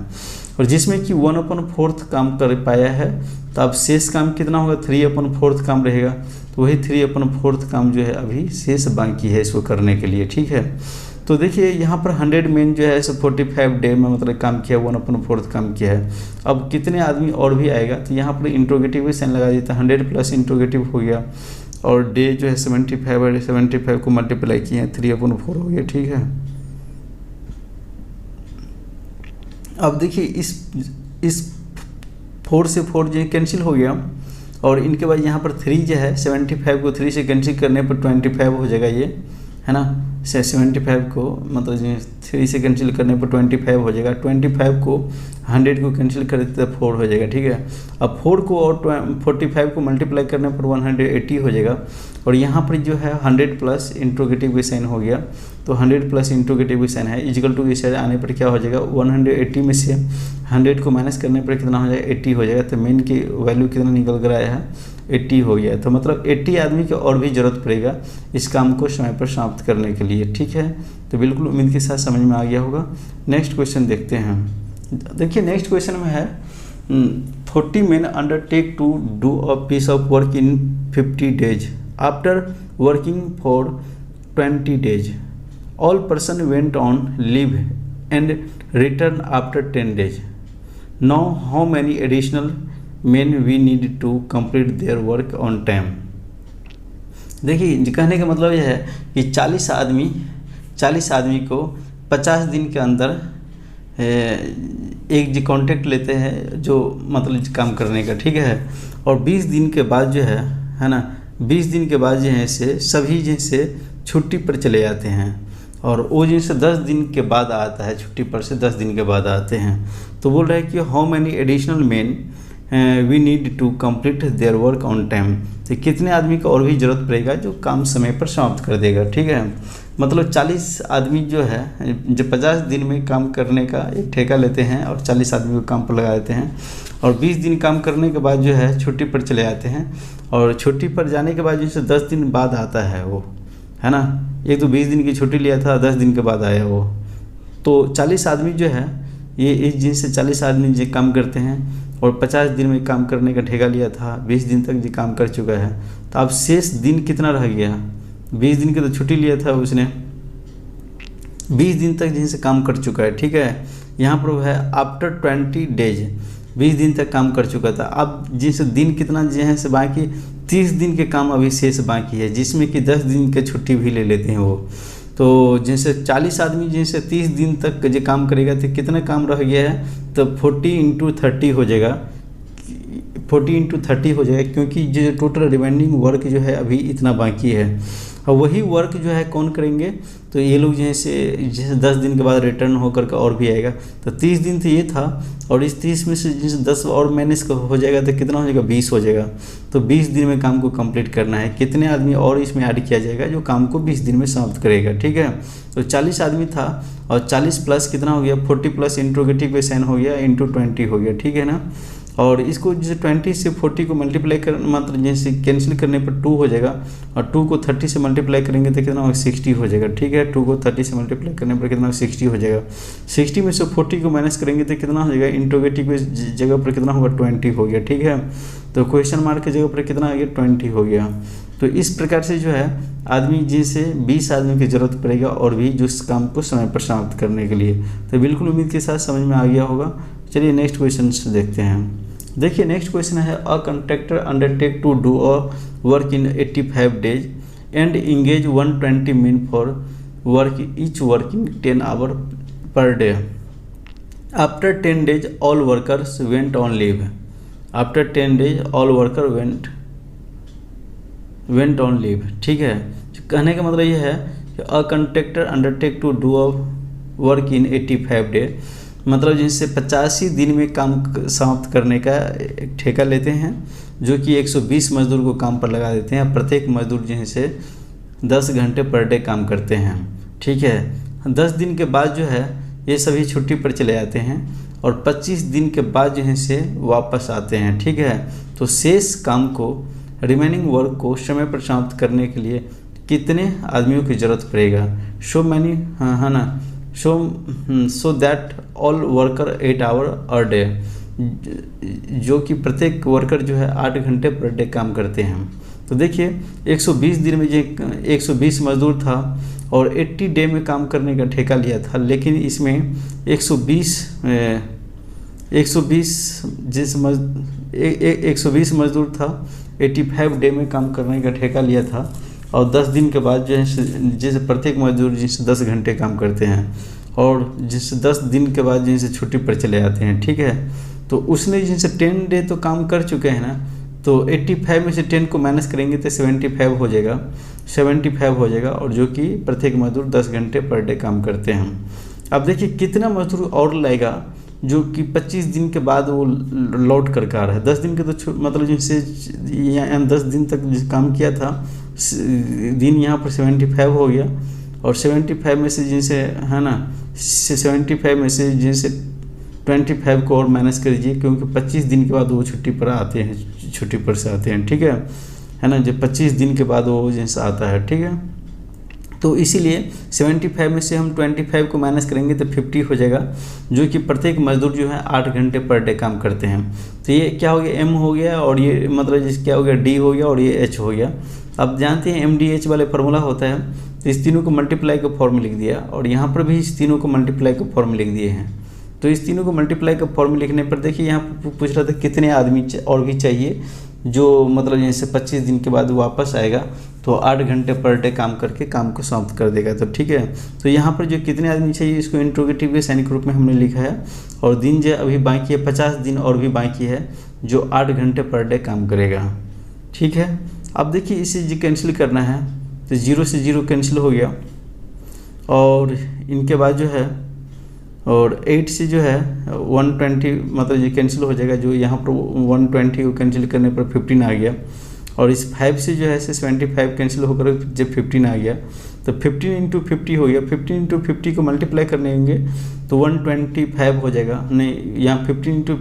S1: और जिसमें कि 1/4 काम कर पाया है। तो अब शेष काम कितना होगा, 3/4 काम रहेगा। तो वही 3/4 काम जो है अभी शेष बाकी है इसको करने के लिए, ठीक है। तो देखिए यहाँ पर 100 मेन जो है ऐसे 45 डे में मतलब काम किया, 1/4 काम किया है। अब कितने आदमी और भी आएगा, तो यहाँ पर इंट्रोगेटिव भी साइन लगा देता है। 100 प्लस इंट्रोगेटिव हो गया और डे जो है 75 है, 75 को मल्टीप्लाई किए हैं 3/4 हो गया, ठीक है। अब देखिए इस 4 से 4 जो कैंसिल हो गया और इनके बाद यहाँ पर 3 जो है 75 को 3 से कैंसिल करने पर 25 हो जाएगा, ये है ना। 75 को मतलब 3 से कैंसिल करने पर 25 हो जाएगा। 25 को 100 को कैंसिल कर देते तो 4 हो जाएगा, ठीक है। अब 4 को और 45 को मल्टीप्लाई करने पर 180 हो जाएगा और यहाँ पर जो है 100 प्लस इंट्रोगेटिव भी साइन हो गया। तो 100 प्लस इंट्रोगेटिव भी साइन है इक्वल टू इस आने पर क्या हो जाएगा, 180 में से 100 को माइनस करने पर कितना हो जाएगा, 80 हो जाएगा। तो मेन की वैल्यू कितना निकल कर आया है, 80 हो गया। तो मतलब 80 आदमी की और भी ज़रूरत पड़ेगा इस काम को समय पर समाप्त करने के लिए, ठीक है। तो बिल्कुल उम्मीद के साथ समझ में आ गया होगा। नेक्स्ट क्वेश्चन देखते हैं। देखिए नेक्स्ट क्वेश्चन में है 40 men undertake to do a piece of work in 50 days after working for 20 days all person went on leave and return after 10 days. Now how many additional men we need to complete their work on time. देखिए कहने का मतलब यह है कि 40 आदमी को 50 दिन के अंदर एक जो कॉन्ट्रैक्ट लेते हैं जो मतलब काम करने का, ठीक है. और 20 दिन के बाद जो है ना, 20 दिन के बाद जो है से सभी जैसे छुट्टी पर चले जाते हैं और वो जैसे 10 दिन के बाद आता है, छुट्टी पर से 10 दिन के बाद आते हैं. तो बोल रहे हैं कि how many additional men we need to complete their work on time. तो कितने आदमी को और भी ज़रूरत पड़ेगा जो काम समय पर समाप्त कर देगा, ठीक है. मतलब 40 आदमी जो है जो 50 दिन में काम करने का एक ठेका लेते हैं और 40 आदमी को काम पर लगा देते हैं और 20 दिन काम करने के बाद जो है छुट्टी पर चले जाते हैं और छुट्टी पर जाने के बाद जैसे 10 दिन बाद आता है वो, है ना. एक तो 20 दिन की छुट्टी लिया था, 10 दिन के बाद आया वो. तो 40 आदमी जो है ये इस जिनसे 40 आदमी जो काम करते हैं और 50 दिन में काम करने का ठेका लिया था, 20 दिन तक जो काम कर चुका है. तो अब शेष दिन कितना रह गया. 20 दिन की तो छुट्टी लिया था उसने, 20 दिन तक जिनसे काम कर चुका है, ठीक है. यहाँ पर है आफ्टर 20 days, 20 दिन तक काम कर चुका था. अब जिनसे दिन कितना जो है से बाकी 30 दिन के काम अभी शेष बाकी है, जिसमें कि 10 दिन के छुट्टी भी ले लेते हैं वो. तो जैसे 40 आदमी जैसे 30 दिन तक जो काम करेगा तो कितना काम रह गया है. तो 40 × 30 हो जाएगा, 40 × 30 हो जाएगा, क्योंकि जो टोटल रिमेनिंग वर्क जो है अभी इतना बाकी है. और वही वर्क जो है कौन करेंगे. तो ये लोग जैसे 10 दिन के बाद रिटर्न होकर का और भी आएगा. तो 30 दिन तो ये था और इस 30 में से जैसे 10 और मैनेज हो जाएगा तो कितना हो जाएगा, 20 हो जाएगा. तो 20 दिन में काम को कंप्लीट करना है. कितने आदमी और इसमें ऐड किया जाएगा जो काम को 20 दिन में समाप्त करेगा, ठीक है. तो 40 आदमी था और 40 प्लस कितना हो गया, 40 प्लस इंट्रोगेटिव पे साइन हो गया इंटू 20 हो गया, ठीक है ना. और इसको जैसे 20 से 40 को मल्टीप्लाई कर मतलब जैसे कैंसिल करने पर 2 हो जाएगा और 2 को 30 से मल्टीप्लाई करेंगे तो कितना होगा, 60 हो जाएगा, ठीक है. 2 को 30 से मल्टीप्लाई करने पर कितना 60 हो जाएगा. 60 में से 40 को माइनस करेंगे तो कितना हो जाएगा, इंट्रोगेटिव की जगह पर कितना होगा, 20 हो गया, ठीक है. तो क्वेश्चन मार्क की जगह पर कितना आ गया, 20 हो गया. तो इस प्रकार से जो है आदमी जिनसे 20 आदमी की ज़रूरत पड़ेगा और भी जो इस काम को समय पर समाप्त करने के लिए. तो बिल्कुल उम्मीद के साथ समझ में आ गया होगा. चलिए नेक्स्ट क्वेश्चन देखते हैं. देखिए नेक्स्ट क्वेश्चन है a contractor undertake to do a work in 85 days and engage 120 men for work each working 10 hours per day. After 10 days all workers went on leave. After 10 days all worker went on leave, ठीक है. कहने का मतलब ये है कि a contractor undertake to do a work in 85 days, मतलब जिनसे 85 दिन में काम समाप्त करने का एक ठेका लेते हैं जो कि 120 मजदूर को काम पर लगा देते हैं. प्रत्येक मजदूर जिनसे 10 घंटे पर डे काम करते हैं, ठीक है. 10 दिन के बाद जो है ये सभी छुट्टी पर चले जाते हैं और 25 दिन के बाद जो है से वापस आते हैं, ठीक है. तो शेष काम को रिमेनिंग वर्क को समय पर समाप्त करने के लिए कितने आदमियों की ज़रूरत पड़ेगा. सो मैनी, हाँ ना, so that all worker 8 hours per day, जो कि प्रत्येक वर्कर जो है 8 घंटे पर डे काम करते हैं. तो देखिए 120 दिन में जो 120 मजदूर था और 80 डे में काम करने का ठेका लिया था, लेकिन इसमें 120 मजदूर था, 85 डे में काम करने का ठेका लिया था और 10 दिन के बाद जो है जैसे प्रत्येक मजदूर जिससे 10 घंटे काम करते हैं और जिससे 10 दिन के बाद जिनसे छुट्टी पर चले जाते हैं, ठीक है. तो उसने जिनसे 10 डे तो काम कर चुके हैं ना, तो 85 में से 10 को माइनस करेंगे तो 75 हो जाएगा, 75 हो जाएगा. और जो कि प्रत्येक मजदूर 10 घंटे पर डे काम करते हैं. अब देखिए कितना मजदूर और लाएगा जो कि 25 दिन के बाद वो लौट कर आ रहा है. 10 दिन के तो मतलब जिनसे 10 दिन तक जो काम किया था दिन यहाँ पर 75 हो गया और 75 में से जिनसे है ना 75 में से जिनसे 25 को और माइनस कर दीजिए, क्योंकि 25 दिन के बाद वो छुट्टी पर आते हैं, छुट्टी पर से आते हैं, ठीक है ना. जब 25 दिन के बाद वो जिनसे आता है, ठीक है. तो इसीलिए 75 में से हम 25 को माइनस करेंगे तो 50 हो जाएगा, जो कि प्रत्येक मजदूर जो है 8 घंटे पर डे काम करते हैं. तो ये क्या हो गया, M हो गया और ये मतलब जिस क्या हो गया, D हो गया और ये H हो गया. अब जानते हैं MDH वाले फार्मूला होता है तो इस तीनों को मल्टीप्लाई का फॉर्म लिख दिया, और यहाँ पर भी इस तीनों को मल्टीप्लाई का फॉर्म लिख दिए हैं। तो इस तीनों को मल्टीप्लाई का फॉर्म लिखने पर देखिए यहाँ पूछ रहा था कितने आदमी और भी चाहिए जो मतलब जैसे 25 दिन के बाद वापस आएगा तो 8 घंटे पर डे काम करके काम को समाप्त कर देगा। तो ठीक है, तो यहाँ पर जो कितने आदमी चाहिए इसको इंट्रोगेटिव के सैनिक रूप में हमने लिखा है, और दिन जो अभी बाकी है 50 दिन और भी बाकी है जो 8 घंटे पर डे काम करेगा। ठीक है, अब देखिए इसे जो कैंसिल करना है तो 0 से 0 कैंसिल हो गया, और इनके बाद जो है और 8 से जो है 120 मतलब ये कैंसिल हो जाएगा, जो यहाँ पर 120 को कैंसिल करने पर 15 आ गया, और इस 5 से जो है 75 कैंसिल होकर जब 15 आ गया तो 15 इंटू 50 हो गया। 15 इंटू 50 को मल्टीप्लाई करने होंगे तो 125 हो जाएगा, नहीं यहाँ 15 इंटू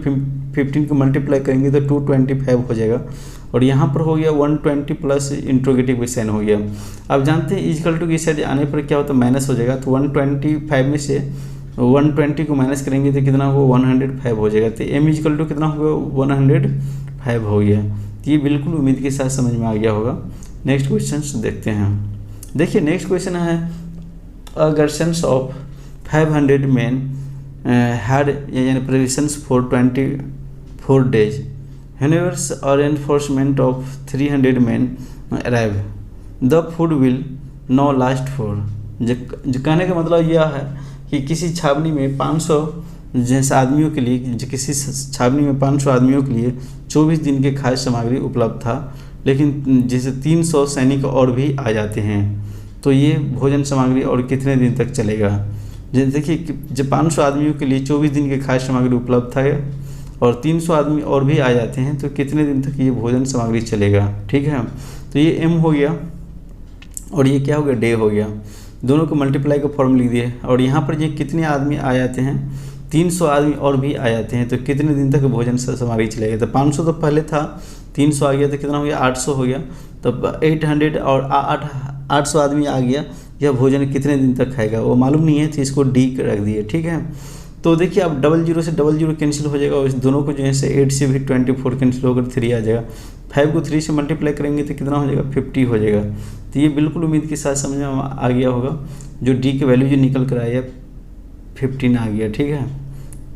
S1: 15 को मल्टीप्लाई करेंगे तो 225 हो जाएगा, और यहाँ पर हो गया 120 प्लस इंट्रोगेटिव साइन हो गया। अब जानते हैं इक्वल टू की साइड आने पर क्या होता है, माइनस हो जाएगा। तो 125 में से 120 को माइनस करेंगे तो कितना होगा 105 हो जाएगा। तो m इक्वल टू कितना होगा 105 हो गया। तो ये बिल्कुल उम्मीद के साथ समझ में आ गया होगा। नेक्स्ट क्वेश्चन देखते हैं। देखिए नेक्स्ट क्वेश्चन है a garrisons of 500 man had यानी प्रिविशंस फॉर 24 डेज व्हेनेवर और enforcement of 300 man arrive the food will no last for. जो कहने का मतलब यह है कि किसी छावनी में 500 जैसे आदमियों के लिए किसी छावनी में 500 आदमियों के लिए 24 दिन के खाद्य सामग्री उपलब्ध था, लेकिन जैसे 300 सैनिक और भी आ जाते हैं तो ये भोजन सामग्री और कितने दिन तक चलेगा। जैसे देखिए जब 500 आदमियों के लिए 24 दिन के खाद्य सामग्री उपलब्ध था और 300 आदमी और भी आ जाते हैं तो कितने दिन तक ये भोजन सामग्री चलेगा। ठीक है, तो ये m हो गया और ये क्या हो गया डे हो गया। दोनों को मल्टीप्लाई का फॉर्म लिख दिए, और यहाँ पर ये कितने आदमी आ जाते हैं 300 आदमी और भी आ जाते हैं तो कितने दिन तक भोजन सामग्री चलेगा। तो 500 तो पहले था, 300 आ गया तो कितना हो गया 800 हो गया, तो 800 और 800 आदमी आ गया, यह भोजन कितने दिन तक खाएगा वो मालूम नहीं है, तो इसको डी रख दिए। ठीक है, तो देखिए अब 00 से 00 कैंसिल हो जाएगा, और इस दोनों को जो है से 8 से भी 24 कैंसिल होकर 3 आ जाएगा। 5 को 3 से मल्टीप्लाई करेंगे तो कितना हो जाएगा 50 हो जाएगा। तो ये बिल्कुल उम्मीद के साथ समझ में आ गया होगा। जो डी की वैल्यू जो निकल कर आया 15 आ गया। ठीक है,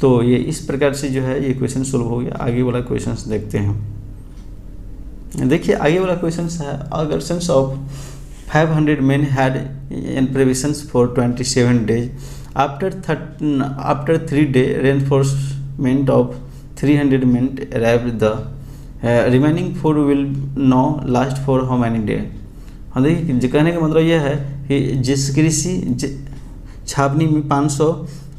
S1: तो ये इस प्रकार से जो है ये क्वेश्चन सोल्व हो गया। आगे वाला क्वेश्चन देखते हैं। देखिए आगे वाला क्वेश्चन है a garrison of 500 man had in provisions for 27 days after 3 day reinforcement of 300 man arrived the remaining food will no last for how many day. हाँ देखिए कहने का मतलब यह है कि जिस कृषि छावनी में 500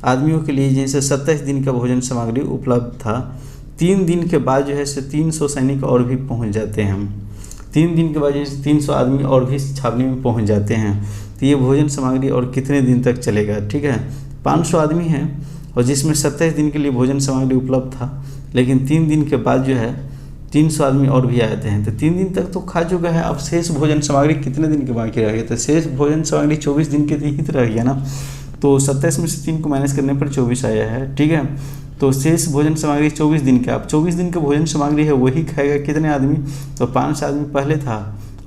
S1: आदमियों के लिए जैसे 27 दिन का भोजन सामग्री उपलब्ध था, 3 दिन के बाद जो है से 300 सैनिक और भी पहुंच जाते हैं। 3 दिन के बाद जैसे 300 आदमी और भी छावनी में पहुंच जाते हैं तो ये भोजन सामग्री और कितने दिन तक चलेगा। ठीक है, 500 आदमी हैं और जिसमें 27 दिन के लिए भोजन सामग्री उपलब्ध था, लेकिन 3 दिन के बाद जो है 300 आदमी और भी आते हैं तो 3 दिन तक तो खा चुका है। अब शेष भोजन सामग्री कितने दिन के बाकी रह गया, तो शेष भोजन सामग्री 24 दिन के ही तो रह गया ना। तो 27 में से 3 को माइनस करने पर 24 आया है। ठीक है, तो शेष भोजन सामग्री 24 दिन का, अब 24 दिन का भोजन सामग्री है वही खाएगा कितने आदमी, तो 500 आदमी पहले था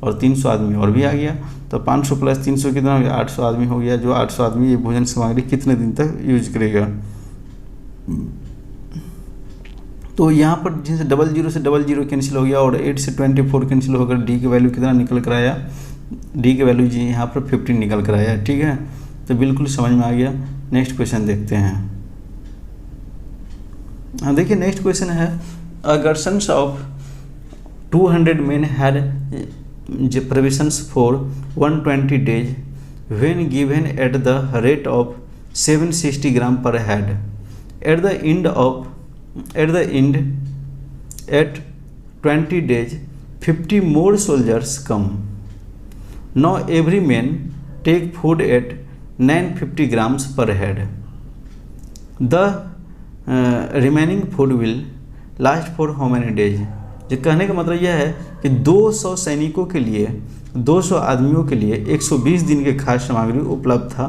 S1: और 300 आदमी और भी आ गया, तो 500 प्लस 300 कितना हो गया 800 आदमी हो गया। जो 800 आदमी ये भोजन सामग्री कितने दिन तक यूज करेगा। तो यहाँ पर जैसे 00 से 00 कैंसिल हो गया और 8 से 24 कैंसिल होकर डी की वैल्यू कितना निकल कर आया, डी की वैल्यू जी यहाँ पर 15 निकल कर आया। ठीक है, तो बिल्कुल समझ में आ गया। नेक्स्ट क्वेश्चन देखते हैं। हाँ देखिए नेक्स्ट क्वेश्चन है a garrison of 200 man had provisions for 120 days when given at the rate of 760 gram per head at the end at 20 days 50 more soldiers come. Now every man take food at 950 grams per head. The remaining food will last for how many days? जो कहने का मतलब यह है कि 200 सैनिकों के लिए 200 आदमियों के लिए 120 दिन के खाद्य सामग्री उपलब्ध था,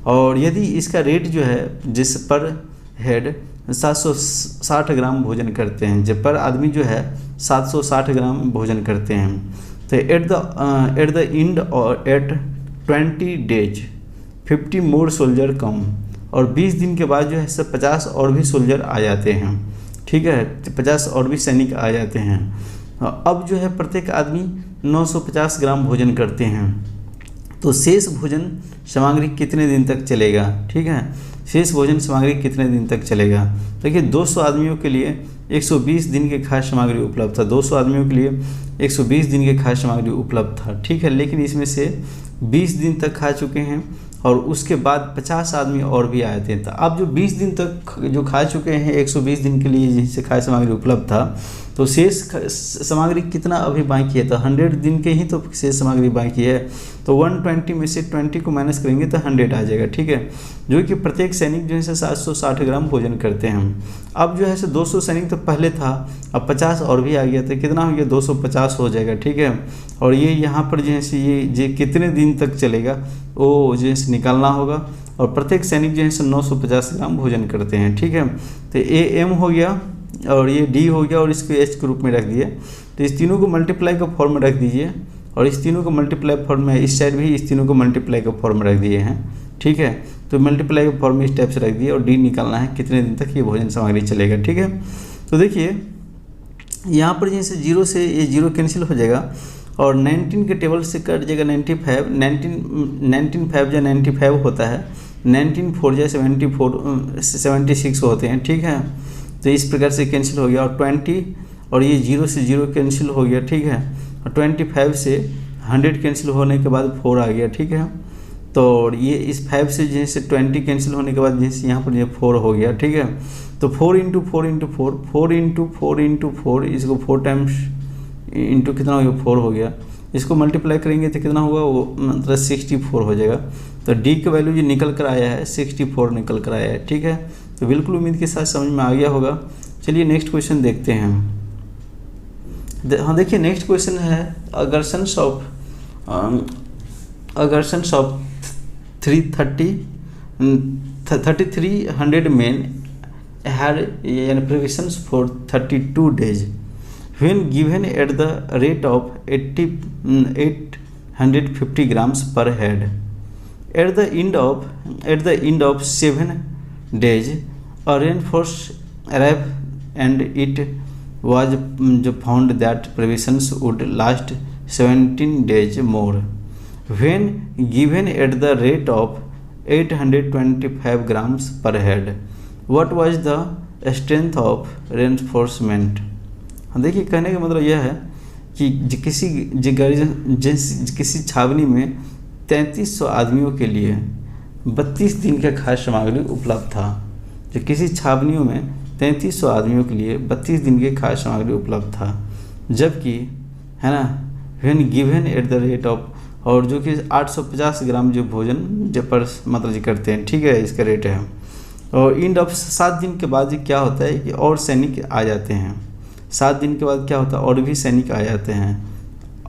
S1: और यदि इसका रेट जो है जिस पर हेड 760 ग्राम भोजन करते हैं, जब पर आदमी जो है 760 ग्राम भोजन करते हैं, तो एट द एंड और एट 20 days 50 more सोल्जर कम, और 20 दिन के बाद जो है सब 50 और भी सोल्जर आ जाते हैं, ठीक है, 50 और भी सैनिक आ जाते हैं। अब जो है प्रत्येक आदमी 950 ग्राम भोजन करते हैं, तो शेष भोजन सामग्री कितने दिन तक चलेगा, ठीक है, शेष भोजन सामग्री कितने दिन तक चलेगा। देखिए 200 आदमियों के लिए 120 दिन के खाद्य सामग्री उपलब्ध था, 200 आदमियों के लिए 120 दिन के खाद्य सामग्री उपलब्ध था, ठीक है, लेकिन इसमें से 20 दिन तक खा चुके हैं और उसके बाद 50 आदमी और भी आए थे। तो अब जो 20 दिन तक जो खा चुके हैं 120 दिन के लिए जिनसे खाद्य सामग्री उपलब्ध था, तो शेष सामग्री कितना अभी बाकी है, तो 100 दिन के ही तो शेष सामग्री बाकी है, तो 120 में से 20 को माइनस करेंगे तो 100 आ जाएगा, ठीक है, जो कि प्रत्येक सैनिक जो है 760 ग्राम भोजन करते हैं। अब जो है 200 सैनिक तो पहले था, अब 50 और भी आ गया, तो कितना हो गया 250 हो जाएगा, ठीक है, और ये यहाँ पर जो है ये कितने दिन तक चलेगा वो जो है निकालना होगा, और प्रत्येक सैनिक जो है 950 ग्राम भोजन करते हैं, ठीक है, तो AM हो गया और ये D हो गया और इसको H के रूप में रख दिए, तो इस तीनों को मल्टीप्लाई का फॉर्म में रख दीजिए, और इस तीनों को मल्टीप्लाई फॉर्म में इस साइड भी इस तीनों को मल्टीप्लाई का फॉर्म में रख दिए हैं, ठीक है, तो मल्टीप्लाई का फॉर्म में इस टाइप से रख दिए, और D निकालना है कितने दिन तक ये भोजन सामग्री चलेगा, ठीक है। तो देखिए यहाँ पर जैसे 0 से ये 0 कैंसिल हो जाएगा, और 19 के टेबल से कट जाएगा 95, 19 5 या 95 होता है, 19 4 या 76 होते हैं, ठीक है, तो इस प्रकार से कैंसिल हो गया, और 20 और ये 0 से 0 कैंसिल हो गया, ठीक है, और 25 से 100 कैंसिल होने के बाद 4 आ गया, ठीक है, तो ये इस 5 से जैसे 20 कैंसिल होने के बाद जैसे यहाँ पर ये 4 हो गया, ठीक है, तो 4 × 4 × 4 4 × 4 × 4 इसको 4 टाइम्स इंटू कितना हो गया 4 हो गया, इसको मल्टीप्लाई करेंगे तो कितना होगा वो मतलब 64 हो जाएगा, तो D का वैल्यू जो निकल कर आया है 64 निकल कर आया है, ठीक है, तो बिल्कुल उम्मीद के साथ समझ में आ गया होगा। चलिए नेक्स्ट क्वेश्चन देखते हैं। हाँ देखिए नेक्स्ट क्वेश्चन है अगर्शंस of 3300 men had provisions for 32 days when given at the rate of 850 grams per head. At the end of 7 days, a reinforce arrived and it was found that provisions would last 17 days more. When given at the rate of 825 grams per head, what was the strength of reinforcement? देखिए कहने का मतलब यह है कि किसी छावनी में 3300 आदमियों के लिए 32 दिन का खाद्य सामग्री उपलब्ध था, जो किसी छावनियों में 3300 आदमियों के लिए 32 दिन के खाद्य सामग्री उपलब्ध था, जबकि है ना when given at the rate of, और जो कि 850 ग्राम जो भोजन जब पर मतलब जी करते हैं, ठीक है, इसका रेट है, और एंड ऑफ 7 दिन के बाद क्या होता है कि और सैनिक आ जाते हैं, 7 दिन के बाद क्या होता है और भी सैनिक आ जाते हैं,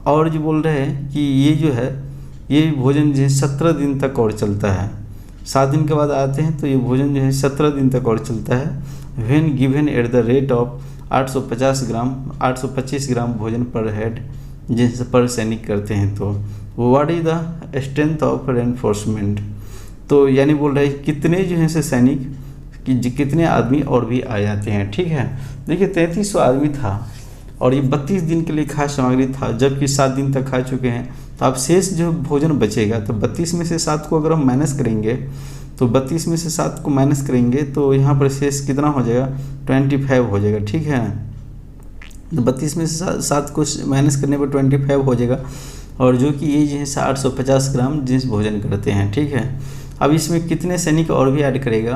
S1: और जो बोल रहे हैं कि ये जो है ये भोजन जो है 17 दिन तक और चलता है, 7 दिन के बाद आते हैं तो ये भोजन जो है 17 दिन तक और चलता है, when given at the rate of 825 ग्राम भोजन पर हेड जिनसे पर सैनिक करते हैं, तो what is the strength of reinforcement, तो यानी बोल रहे हैं कितने जो हैं से सैनिक कि कितने आदमी और भी आ जाते हैं, ठीक है। देखिए 3300 आदमी था और ये 32 दिन के लिए खाद्य सामग्री था, जबकि 7 दिन तक खा चुके हैं, तो अब शेष जो भोजन बचेगा तो 32 में से 7 को अगर हम माइनस करेंगे तो 32 में से 7 को माइनस करेंगे तो यहाँ पर शेष कितना हो जाएगा 25 हो जाएगा, ठीक है, तो 32 में से 7 को माइनस करने पर 25 हो जाएगा, और जो कि ये जो है 850 ग्राम जिस भोजन करते हैं, ठीक है। अब इसमें कितने सैनिक और भी ऐड करेगा,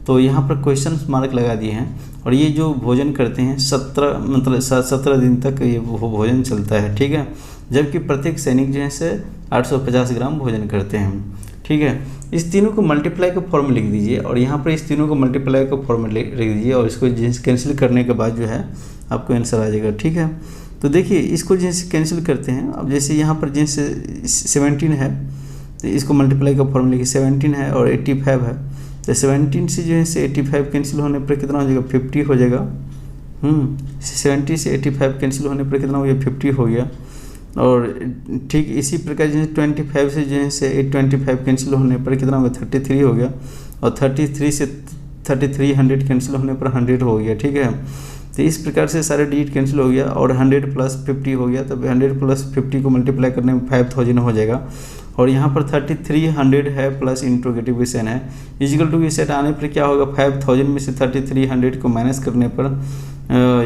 S1: तो यहाँ पर क्वेश्चन मार्क लगा दिए हैं, और ये जो भोजन करते हैं 17 दिन तक ये भोजन चलता है, ठीक है, जबकि प्रत्येक सैनिक जो है से 850 ग्राम भोजन करते हैं, ठीक है। इस तीनों को मल्टीप्लाई का फॉर्म लिख दीजिए, और यहाँ पर इस तीनों को मल्टीप्लाई का फॉर्म लिख दीजिए, और इसको कैंसिल करने के बाद जो है आपको आंसर आ जाएगा, ठीक है। तो देखिए इसको जैसे कैंसिल करते हैं, अब जैसे यहाँ पर जैसे 17 है तो इसको मल्टीप्लाई का फॉर्म लिखिए, 17 है और 85 है, तो 17 से जो है से 85 कैंसिल होने पर कितना हो जाएगा 50 हो जाएगा, 70 से 85 कैंसिल होने पर कितना हो गया 50 हो गया, और ठीक इसी प्रकार जैसे 25 से जैसे 825 कैंसिल होने पर कितना होगा 33 हो गया, और 33 से 3300 कैंसिल होने पर 100 हो गया। ठीक है, तो इस प्रकार से सारे डिजिट कैंसिल हो गया और 100 प्लस 50 हो गया। तब 100 प्लस 50 को मल्टीप्लाई करने में 5000 हो जाएगा, और यहाँ पर 3300 है प्लस इंट्रोगेटिव साइन है, इजिकल टू ये सेट आने पर क्या होगा 5000 में से 3300 को माइनस करने पर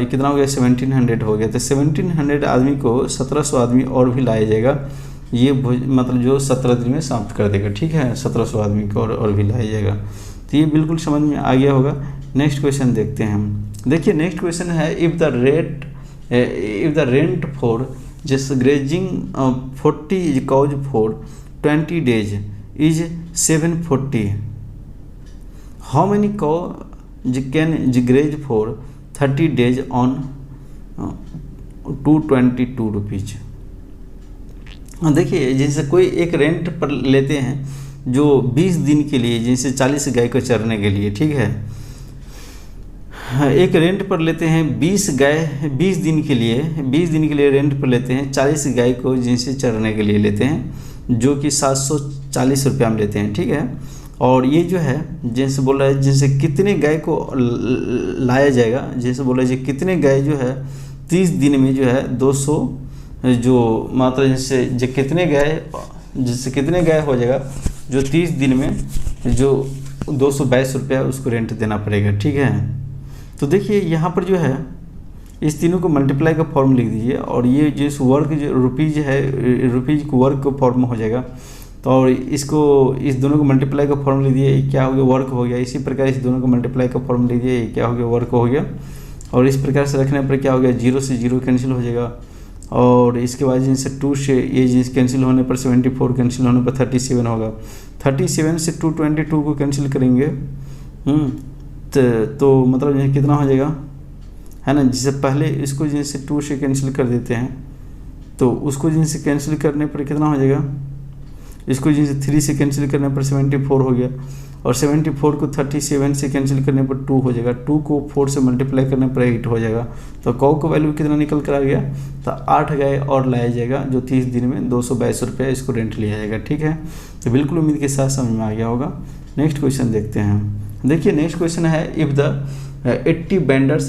S1: कितना हो गया 1700 हो गया। तो 1700 आदमी को 1700 आदमी और भी लाया जाएगा, ये मतलब जो 17 दिन में समाप्त कर देगा। ठीक है, 1700 आदमी को और भी लाया जाएगा। तो ये बिल्कुल समझ में आ गया होगा। नेक्स्ट क्वेश्चन देखते हैं हम। देखिए नेक्स्ट क्वेश्चन है, if the rent for just grazing 40 is cows for 20 days is 740, how many cow can graze for 30 days on 222 rupees। देखिए जैसे कोई एक रेंट पर लेते हैं जो 20 दिन के लिए, जैसे 40 गाय को चरने के लिए। ठीक है, एक रेंट पर लेते हैं 20 दिन के लिए रेंट पर लेते हैं 40 गाय को जैसे चरने के लिए लेते हैं, जो कि 740 रुपया में लेते हैं। ठीक है, और ये जो है जैसे बोल रहा है जैसे कितने गाय को लाया जाएगा, जैसे बोल रहा है कितने गाय जो है 30 दिन में जो है 200 जो मात्रा जैसे जो कितने गाय हो जाएगा जो 30 दिन में जो 222 रुपया उसको रेंट देना पड़ेगा। ठीक है, तो देखिए यहाँ पर जो है इस तीनों को मल्टीप्लाई का फॉर्म लिख दीजिए, और ये जिस वर्क जो रुपीज़ है रुपीज़ को वर्क का फॉर्म हो जाएगा। तो और इसको इस दोनों को मल्टीप्लाई का फॉर्म लिख दिए, क्या हो गया वर्क हो गया। इसी प्रकार इस दोनों को मल्टीप्लाई का फॉर्म लिख दिए, क्या हो गया वर्क हो गया। और इस प्रकार से रखने पर क्या हो गया 0 से 0 कैंसिल हो जाएगा, और इसके बाद जैसे 2 से ये जिस कैंसिल होने पर 74 कैंसिल होने पर 37 होगा। 37 से 222 को कैंसिल करेंगे तो मतलब कितना हो जाएगा है ना। जिससे पहले इसको जैसे 2 से कैंसिल कर देते हैं, तो उसको जैसे कैंसिल करने पर कितना हो जाएगा, इसको जैसे 3 से कैंसिल करने पर 74 हो गया, और 74 को 37 से कैंसिल करने पर 2 हो जाएगा। 2 को 4 से मल्टीप्लाई करने पर 8 हो जाएगा। तो कौ का वैल्यू कितना निकल कर आ गया, तो 8 गाय और लाया जाएगा, जो 30 दिन में 222 रुपया इसको रेंट लिया जाएगा। ठीक है, तो बिल्कुल उम्मीद के साथ समझ में आ गया होगा। नेक्स्ट क्वेश्चन देखते हैं। देखिए नेक्स्ट क्वेश्चन है, if the 80 vendors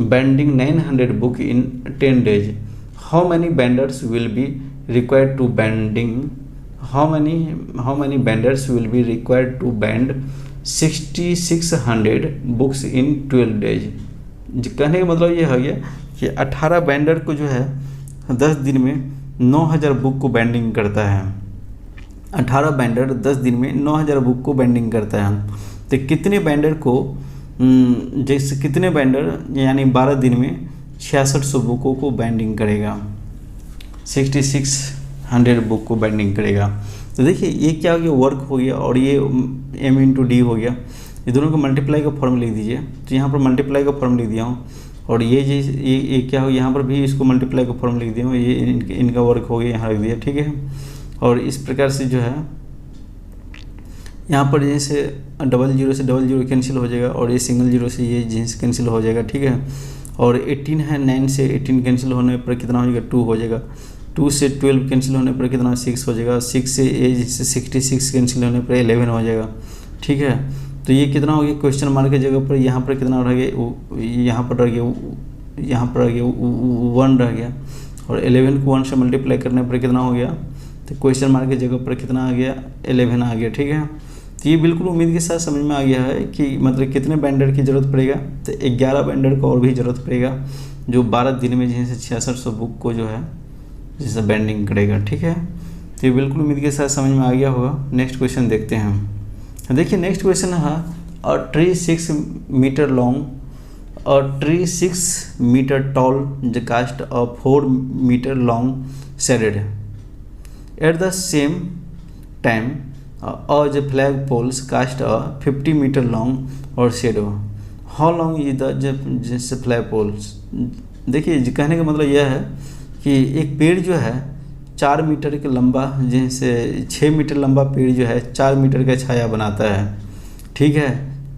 S1: bending 900 book in 10 days, how many vendors will be required to bending how many vendors will be required to bend 6600 books in 12 days। कहने का मतलब ये हो गया कि 18 बेंडर को जो है 10 दिन में 9000 बुक को बेंडिंग करता है। 18 बेंडर 10 दिन में 9000 बुक को बेंडिंग करता है। तो कितने बेंडर को जैसे कितने बेंडर यानी 12 दिन में 6600 बुकों को बेंडिंग करेगा, 6600 बुक को बेंडिंग करेगा। तो देखिए ये क्या हो गया वर्क हो गया, और ये m/d हो गया। ये दोनों को मल्टीप्लाई का फॉर्म लिख दीजिए। तो यहाँ पर मल्टीप्लाई का फॉर्म लिख दिया हूँ, और ये क्या हो यहाँ पर भी इसको मल्टीप्लाई का फॉर्म लिख दिया हूँ। ये इनका वर्क हो गया, यहाँ रख दिया। ठीक है, और इस प्रकार से जो है यहाँ पर जैसे 00 से 00 कैंसिल हो जाएगा, और ये सिंगल 0 से ये जींस कैंसिल हो जाएगा। ठीक है, और 18 है 9 से 18 कैंसिल होने पर कितना हो जाएगा 2 हो जाएगा। 2 से 12 कैंसिल होने पर कितना 6 हो जाएगा। 6 से ये जैसे 66 कैंसिल होने पर 11 हो जाएगा। ठीक है, तो ये कितना हो गया क्वेश्चन मार्क की जगह पर यहाँ पर कितना रह गया, यहाँ पर रह गया 1 रह गया, और 11 को 1 से मल्टीप्लाई करने पर कितना हो गया, तो क्वेश्चन मार्क की जगह पर कितना आ गया 11 आ गया। ठीक है, तो ये बिल्कुल उम्मीद के साथ समझ में आ गया है कि मतलब कितने बेंडर की ज़रूरत पड़ेगा। तो 11 बेंडर को और भी ज़रूरत पड़ेगा, जो 12 दिन में जैसे 6600 बुक को जो है जैसे बेंडिंग करेगा। ठीक है, तो ये बिल्कुल उम्मीद के साथ समझ में आ गया होगा। नेक्स्ट क्वेश्चन देखते हैं हम। देखिए नेक्स्ट क्वेश्चन है, a tree 6 metre long, a tree 6 metre tall the cast a 4 metre long shaded at the same time the flag poles cast a 50 meter long or shadow, how long is the flag poles। देखिए कहने का मतलब यह है कि एक पेड़ जो है 4 मीटर के लंबा, जैसे 6 मीटर लंबा पेड़ जो है 4 मीटर का छाया बनाता है। ठीक है,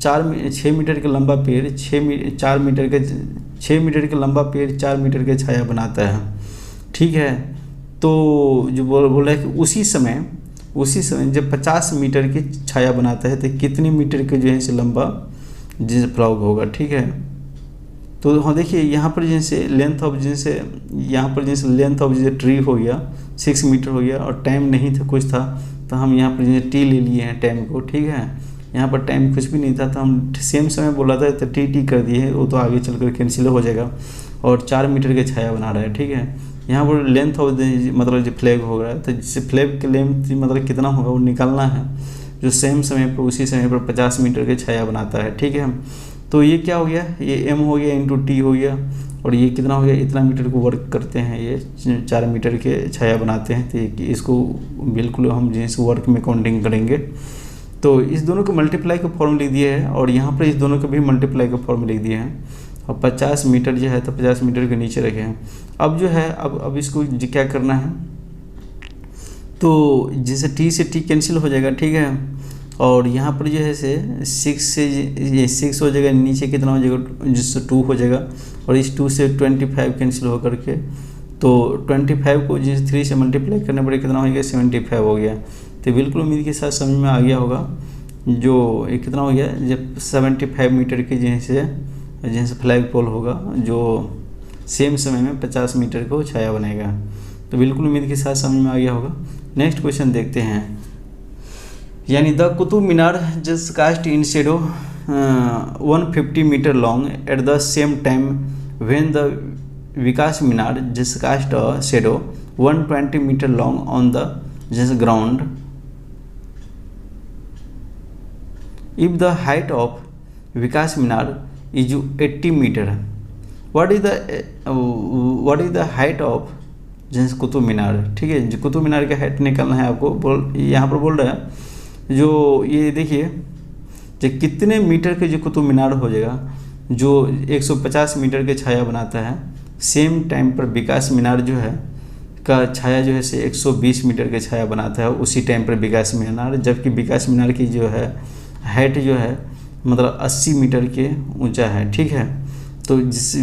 S1: 6 मीटर का लंबा पेड़ 4 मीटर का 6 मीटर का लंबा पेड़ 4 मीटर का छाया बनाता है, ठीक है। तो जो बोल रहा है कि उसी समय जब 50 मीटर की छाया बनाता है तो कितने मीटर के जो है से लंबा जैसे फ्लॉग होगा, ठीक है। तो हाँ देखिए यहाँ पर जैसे लेंथ ऑफ जैसे ट्री हो गया 6 मीटर हो गया, और टाइम नहीं था, कुछ था, तो हम यहाँ पर जैसे टी ले लिए हैं टाइम को, ठीक है। यहाँ पर टाइम कुछ भी नहीं था तो हम सेम समय बोला था तो टी कर दिए हैं, वो तो आगे चलकर कैंसिल हो जाएगा। और 4 मीटर का छाया बना रहा है, ठीक है। यहाँ पर लेंथ ऑफ मतलब जो फ्लैग हो रहा है, तो जिससे फ्लैग की लेंथ मतलब कितना होगा वो निकालना है, जो सेम समय पर उसी समय पर 50 मीटर का छाया बनाता है, ठीक है। तो ये क्या हो गया, ये एम हो गया इंटू टी हो गया, और ये कितना हो गया, इतना मीटर को वर्क करते हैं, ये 4 मीटर के छाया बनाते हैं। तो इसको बिल्कुल हम जिस वर्क में काउंटिंग करेंगे। तो इस दोनों को मल्टीप्लाई का फॉर्म लिख दिया है, और यहाँ पर इस दोनों को भी मल्टीप्लाई का फॉर्म लिख दिए हैं, और 50 मीटर जो है तो 50 मीटर के नीचे रखे हैं। अब जो है अब इसको क्या करना है, तो जैसे टी से टी कैंसिल हो जाएगा, ठीक है। और यहाँ पर जो है से 6 से ये 6 हो जाएगा, नीचे कितना हो जाएगा, जिससे 2 हो जाएगा, और इस 2 से 25 कैंसिल हो करके, तो 25 को जिस 3 से मल्टीप्लाई करने पर कितना हो गया, 75 हो गया। तो बिल्कुल उम्मीद के साथ समझ में आ गया होगा, जो ये कितना हो गया, जब 75 मीटर के जैसे फ्लैग पोल होगा, जो सेम समय में 50 मीटर को छाया बनेगा। तो बिल्कुल उम्मीद के साथ समझ में आ गया होगा। नेक्स्ट क्वेश्चन देखते हैं, यानी the Qutub Minar just cast in shadow 150 metre long at the same time when the Vikas Minar just cast a shadow 120 metre long on the just ground. If the height of Vikas Minar is 80 metre, what is the height of जैसे कुतुब मीनार, ठीक है। जो कुतुब मीनार का height निकालना है आपको, यहाँ पर बोल रहा है जो ये देखिए, जो कितने मीटर के जो कुतुब मीनार हो जाएगा, जो 150 मीटर के छाया बनाता है, सेम टाइम पर विकास मीनार जो है का छाया जो है से 120 मीटर के छाया बनाता है उसी टाइम पर विकास मीनार, जबकि विकास मीनार की जो है हाइट जो है मतलब 80 मीटर के ऊंचा है, ठीक है। तो जिस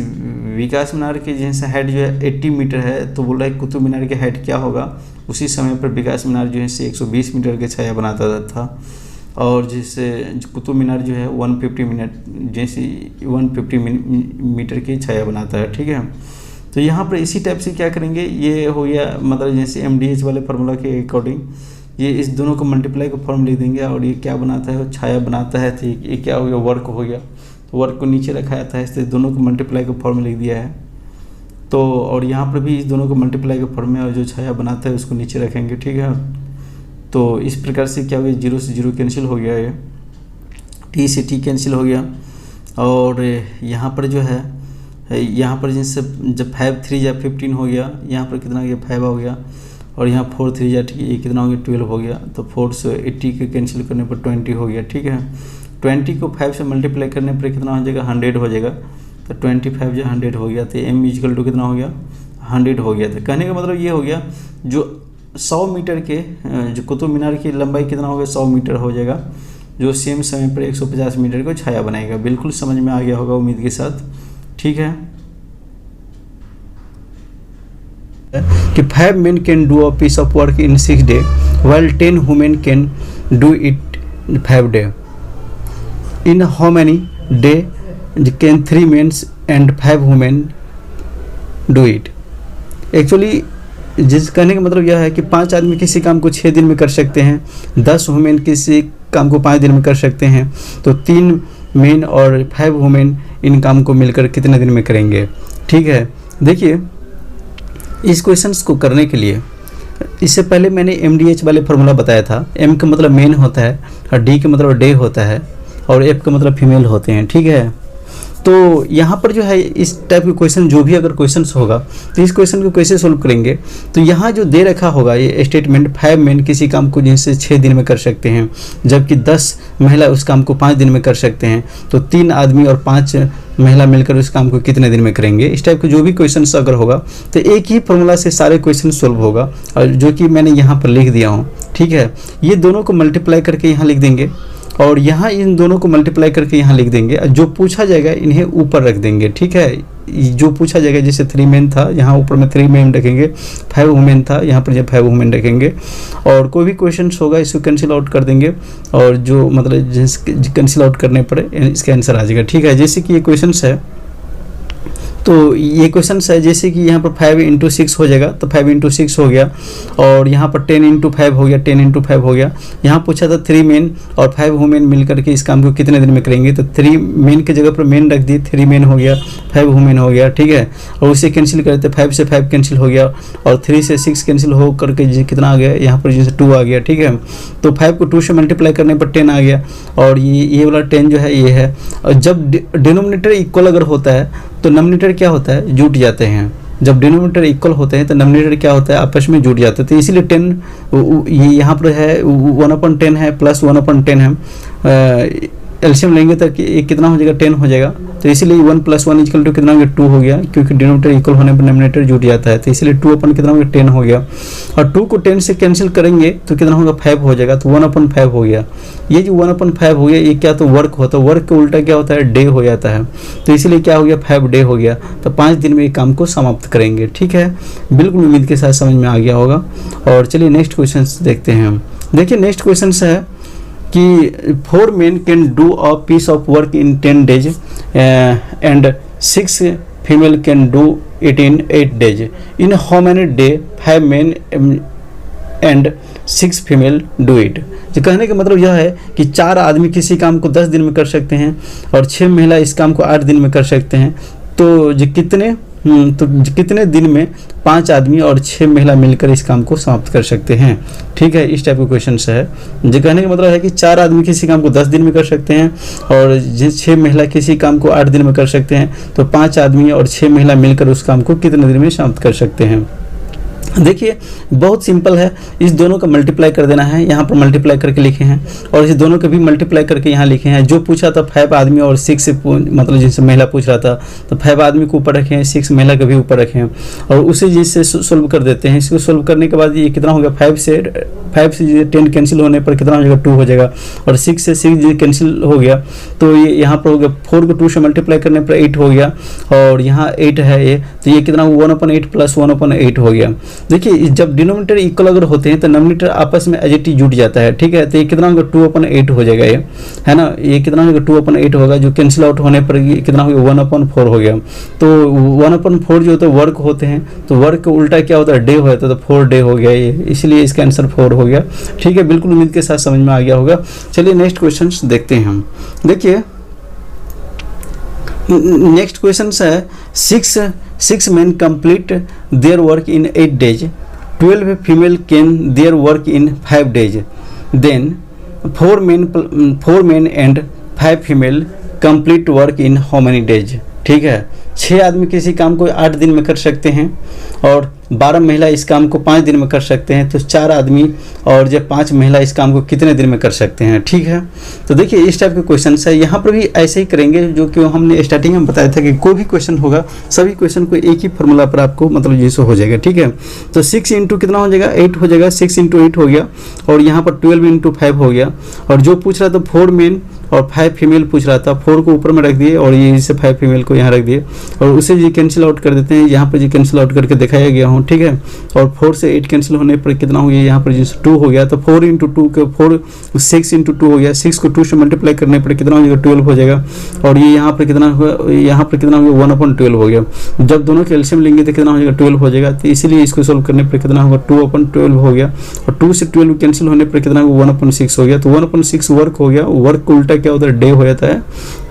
S1: विकास मीनार की जैसे हाइट जो है 80 मीटर है, तो बोल रहा है कुतुब मीनार की हाइट क्या होगा, उसी समय पर विकास मीनार जो है से 120 मीटर के छाया बनाता था, और जिससे कुतुब मीनार जो है 150 मीटर की छाया बनाता है, ठीक है। तो यहाँ पर इसी टाइप से क्या करेंगे, ये हो गया मतलब जैसे MDH वाले फार्मूला के अकॉर्डिंग ये इस दोनों को मल्टीप्लाई का फॉर्म लिख देंगे, और ये क्या बनाता है, वो छाया बनाता है। तो ये क्या हो गया, वर्क हो गया, तो वर्क को नीचे रखा जाता है, इसलिए दोनों को मल्टीप्लाई का फॉर्म लिख दिया है। तो और यहाँ पर भी इस दोनों को मल्टीप्लाई का फॉर्म में, और जो छाया बनाता है उसको नीचे रखेंगे, ठीक है। तो इस प्रकार से क्या हो गया, 0 से 0 कैंसिल हो गया, ये टी से टी कैंसिल हो गया। और यहाँ पर जो है, यहाँ पर जैसे जब 5 3 या 15 हो गया, यहाँ पर कितना हो गया, 5 हो गया, और यहाँ 4 3 या ये कितना हो गया, 12 हो गया। तो 4 से 80 के कैंसिल करने पर 20 हो गया, ठीक है। 20 को 5 से मल्टीप्लाई करने पर कितना हो जाएगा, 100 हो जाएगा। तो 25 जो 100 हो गया, तो M इक्वल टू कितना हो गया, 100 हो गया। तो कहने का मतलब ये हो गया, जो 100 मीटर के जो कुतुब मीनार की लंबाई कितना होगा, 100 मीटर हो जाएगा, जो सेम समय पर 150 मीटर को छाया बनाएगा। बिल्कुल समझ में आ गया होगा उम्मीद के साथ, ठीक है। कि 5 men can do a piece of work in 6 days, while 10 women can do it 5 days. In how many days can 3 men and 5 women do it? Actually जिस कहने का मतलब यह है कि 5 आदमी किसी काम को 6 दिन में कर सकते हैं, 10 वुमेन किसी काम को 5 दिन में कर सकते हैं, तो 3 मेन और 5 वुमेन इन काम को मिलकर कितने दिन में करेंगे, ठीक है। देखिए इस क्वेश्चंस को करने के लिए इससे पहले मैंने MDH वाले फार्मूला बताया था। M का मतलब मेन होता है, और D का मतलब डे होता है, और F का मतलब फीमेल होते हैं, ठीक है। तो यहाँ पर जो है इस टाइप के क्वेश्चन जो भी अगर क्वेश्चंस होगा तो इस क्वेश्चन को कैसे सोल्व करेंगे, तो यहाँ जो दे रखा होगा ये स्टेटमेंट 5 मेन किसी काम को जैसे 6 दिन में कर सकते हैं, जबकि 10 महिला उस काम को 5 दिन में कर सकते हैं, तो 3 आदमी और 5 महिला मिलकर उस काम को कितने दिन में करेंगे। इस टाइप के जो भी क्वेश्चंस अगर होगा तो एक ही फॉर्मूला से सारे क्वेश्चन सोल्व होगा, और जो कि मैंने यहाँ पर लिख दिया हूँ, ठीक है। ये दोनों को मल्टीप्लाई करके यहाँ लिख देंगे, और यहाँ इन दोनों को मल्टीप्लाई करके यहाँ लिख देंगे, जो पूछा जाएगा इन्हें ऊपर रख देंगे, ठीक है। जो पूछा जाएगा, जैसे 3 मेन था, यहाँ ऊपर में 3 मेन रखेंगे, 5 वुमेन था, यहाँ पर जो 5 वुमेन रखेंगे, और कोई भी क्वेश्चन होगा इसको कैंसिल आउट कर देंगे, और जो मतलब जिस कैंसिल आउट करने पर इसका आंसर आ जाएगा। ठीक है, जैसे कि ये क्वेश्चन है, तो ये क्वेश्चन है जैसे कि यहाँ पर 5 × 6 हो जाएगा, तो 5 × 6 हो गया, और यहाँ पर 10 × 5 हो गया, 10 × 5 हो गया। यहाँ पूछा था 3 मेन और 5 वुमेन मिलकर के इस काम को कितने दिन में करेंगे, तो 3 मेन की जगह पर मेन रख दिए, 3 मेन हो गया, 5 वुमेन हो गया। ठीक है, और उसे कैंसिल करते, 5 से 5 कैंसिल हो गया, और 3 से 6 कैंसिल हो करके कितना आ गया, यहाँ पर जैसे 2 आ गया। ठीक है, तो 5 को 2 से मल्टीप्लाई करने पर 10 आ गया, और ये वाला 10 जो है ये है। और जब डिनोमिनेटर इक्वल अगर होता है तो नॉमिनेटर क्या होता है, जुट जाते हैं। जब डिनोमिनेटर इक्वल होते हैं तो नॉमिनेटर क्या होता है, आपस में जुट जाते हैं। तो इसीलिए 10 ये यहाँ पर है 1/10 है, प्लस 1/10 है, एलसीएम लेंगे तो ये कितना हो जाएगा, 10 हो जाएगा। तो इसीलिए 1 + 1 = कितना हो गया, 2 हो गया, क्योंकि डिनोमिनेटर इक्वल होने पर नॉमिनेटर जुट जाता है। तो इसीलिए 2 अपन कितना हो गया, 10 हो गया, और 2 को 10 से कैंसिल करेंगे तो कितना होगा, 5 हो जाएगा, तो 1/5 हो गया। ये जो 1/5 हो गया, ये क्या, तो वर्क होता है, वर्क का उल्टा क्या होता है, डे हो जाता है। तो इसीलिए क्या हो गया, 5 डे हो गया। तो 5 दिन में ये काम को समाप्त करेंगे। ठीक है, बिल्कुल उम्मीद के साथ समझ में आ गया होगा। और चलिए नेक्स्ट क्वेश्चन देखते हैं हम। देखिए नेक्स्ट क्वेश्चन है कि 4 men can do a piece of work in 10 days and 6 female can do it in 8 days. In how many days 5 men and 6 female do it? तो कहने का मतलब यह है कि 4 आदमी किसी काम को 10 दिन में कर सकते हैं, और 6 महिला इस काम को 8 दिन में कर सकते हैं। तो कितने दिन में 5 आदमी और 6 महिला मिलकर इस काम को समाप्त कर सकते हैं। ठीक है, इस टाइप का क्वेश्चन है। जो कहने का मतलब है कि 4 आदमी किसी काम को 10 दिन में कर सकते हैं, और 6 महिला किसी काम को 8 दिन में कर सकते हैं। तो 5 आदमी और 6 महिला मिलकर उस काम को कितने दिन में समाप्त कर सकते हैं। देखिए बहुत सिंपल है, इस दोनों का मल्टीप्लाई कर देना है, यहाँ पर मल्टीप्लाई करके लिखे हैं, और इस दोनों का भी मल्टीप्लाई करके यहाँ लिखे हैं। जो पूछा था 5 आदमी और 6 मतलब जिनसे महिला पूछ रहा था, तो 5 आदमी को ऊपर रखे हैं, 6 महिला का भी ऊपर रखे हैं, और उसे जिससे सोल्व कर देते हैं। इसको सोल्व करने के बाद ये कितना हो गया, 5 से 10 कैंसिल होने पर कितना हो जाएगा, 2 हो जाएगा, और 6 से 6 कैंसिल हो गया, तो ये यहाँ पर हो गया 4 को 2 से मल्टीप्लाई करने पर 8 हो गया, और यहाँ 8 है ये, तो ये कितना 1/8 + 1/8 हो गया। देखिए जब डिनोमिनेटर इक्वल अगर होते हैं तो नॉमिनेटर आपस में एज इट इज जुट जाता है। ठीक है, तो ये कितना होगा, 2/8 हो जाएगा, ये है ना, ये कितना होगा, 2/8 होगा, जो कैंसिल आउट होने पर ये कितना हो गया, 1/4 हो गया। तो 1/4 जो होता है वर्क होते हैं, तो वर्क का उल्टा क्या होता है, डे हो जाता है, तो 4 डे हो गया ये, इसलिए इसका आंसर 4 हो गया। ठीक है, बिल्कुल उम्मीद के साथ समझ में आ गया होगा। चलिए नेक्स्ट क्वेश्चन देखते हैं हम। देखिए नेक्स्ट क्वेश्चन है 6 men complete their work in 8 days, 12 female can their work in 5 days, then 4 men and 5 female complete work in how many days? ठीक है, 6 आदमी किसी काम को 8 दिन में कर सकते हैं, और 12 महिला इस काम को 5 दिन में कर सकते हैं। तो 4 आदमी और जब 5 महिला इस काम को कितने दिन में कर सकते हैं। ठीक है, तो देखिए इस टाइप के क्वेश्चन है, यहाँ पर भी ऐसे ही करेंगे जो कि हमने स्टार्टिंग में बताया था कि कोई भी क्वेश्चन होगा सभी क्वेश्चन को एक ही फॉर्मूला पर आपको मतलब जैसे हो जाएगा। ठीक है, तो 6 × कितना हो जाएगा, 8 हो जाएगा, 6 × 8 हो गया, और यहाँ पर 12 × 5 हो गया, और जो पूछ रहा था 4 मेन और 5 फीमेल पूछ रहा था, 4 को ऊपर में रख दिए और ये इसे 5 फीमेल को यहाँ रख दिए, और उसे जी कैंसिल आउट कर देते हैं। यहाँ पर जी कैंसिल आउट करके दिखाया गया हूँ। ठीक है, और 4 से 8 कैंसिल होने पर कितना हो गया, यहाँ पर जैसे 2 हो गया, तो 4 × 2 के 6 × 2 हो गया, 6 को 2 से मल्टीप्लाई करने पर कितना हो जाएगा, 12 हो जाएगा, और ये यहाँ पर कितना हुआ, यहाँ पर कितना हो गया, 1/12 हो गया। जब दोनों के एलसीएम लेंगे तो कितना हो जाएगा, 12 हो जाएगा। तो इसीलिए इसको सोल्व करने पर कितना होगा, 2/12 हो गया, और 2 से 12 कैंसिल होने पर कितना होगा, 1/6 हो गया। तो 1/6 वर्क हो गया, वर्क को उल्टा क्या होता है, डे हो जाता है,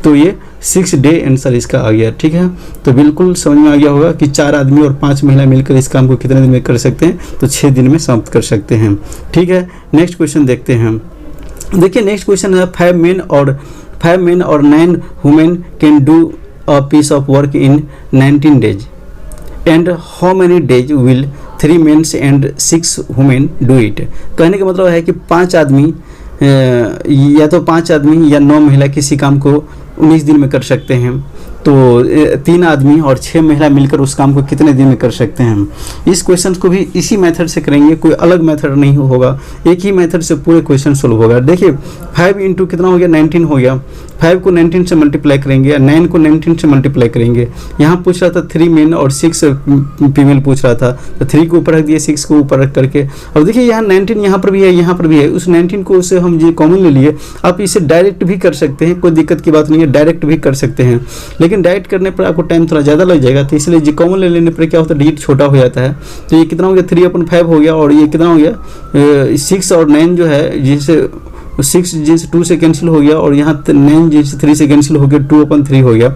S1: तो ये 6 डे आंसर इसका आ गया। ठीक है, तो बिल्कुल समझ में आ गया होगा कि 4 आदमी और 5 महिला मिलकर इस काम को कितने दिन में कर सकते हैं, तो 6 दिन में समाप्त कर सकते हैं। ठीक है, नेक्स्ट क्वेश्चन देखते हैं हम। देखिए नेक्स्ट क्वेश्चन है 5 men और 9 women can do a piece of work in 19 days, and how many days will 3 men and 6 women do it. कहने का मतलब है कि 5 आदमी या तो 5 आदमी या 9 महिला किसी काम को 19 दिन में कर सकते हैं। तो 3 आदमी और 6 महिला मिलकर उस काम को कितने दिन में कर सकते हैं। इस क्वेश्चन को भी इसी मेथड से करेंगे, कोई अलग मेथड नहीं होगा, एक ही मेथड से पूरे क्वेश्चन सोल्व होगा। देखिए 5 इंटू कितना हो गया 19 हो गया, 5 को 19 से मल्टीप्लाई करेंगे, 9 को 19 से मल्टीप्लाई करेंगे। यहाँ पूछ रहा था 3 मेन और 6 फीमेल पूछ रहा था, तो 3 को ऊपर रख दिए, 6 को ऊपर रख करके। अब देखिए यहाँ 19 यहाँ पर भी है, यहाँ पर भी है, उस 19 को उससे हम ये कॉमन ले लिए। आप इसे डायरेक्ट भी कर सकते हैं, कोई दिक्कत की बात नहीं है, डायरेक्ट भी कर सकते हैं, लेकिन डायरेक्ट करने पर आपको टाइम थोड़ा ज़्यादा लग जाएगा, तो इसलिए जी कॉमन ले लेने पर क्या होता है डिजिट छोटा हो जाता है। तो ये कितना हो गया 3/5 हो गया, और ये कितना हो गया 6 और 9 जो है, जिससे 6 जिनसे 2 से कैंसिल हो गया, और यहाँ 9 जिनसे 3 से कैंसिल हो गया, 2/3 हो गया।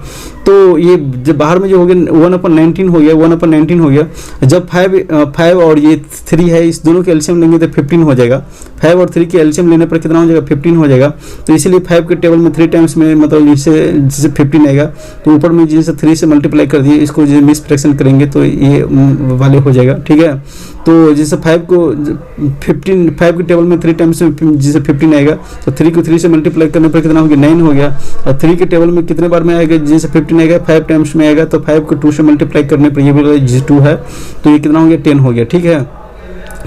S1: तो ये जब बाहर में जो हो गया 1/19 हो गया, 1/19 हो गया। जब 5 और ये 3 है, इस दोनों के एलसीएम लेंगे तो 15 हो जाएगा। 5 और 3 के एलसीएम लेने पर कितना हो जाएगा 15 हो जाएगा। तो इसीलिए 5 के टेबल में 3 टाइम्स में मतलब जिससे 15 आएगा, तो ऊपर में जिनसे 3 से मल्टीप्लाई कर दिए, इसको जो मिस फ्रैक्शन करेंगे तो ये वाले हो जाएगा, ठीक है। तो जैसे 5 के टेबल में 3 टाइम्स में जिसे 15 आएगा, तो 3 को 3 से मल्टीप्लाई करने पर कितना हो गया 9 हो गया। और 3 के टेबल में कितने बार में आएगा, जैसे 15 आएगा 5 टाइम्स में आएगा, तो 5 को 2 से मल्टीप्लाई करने पर ये भी जिसे 2 है, तो ये कितना हो गया 10 हो गया, ठीक है।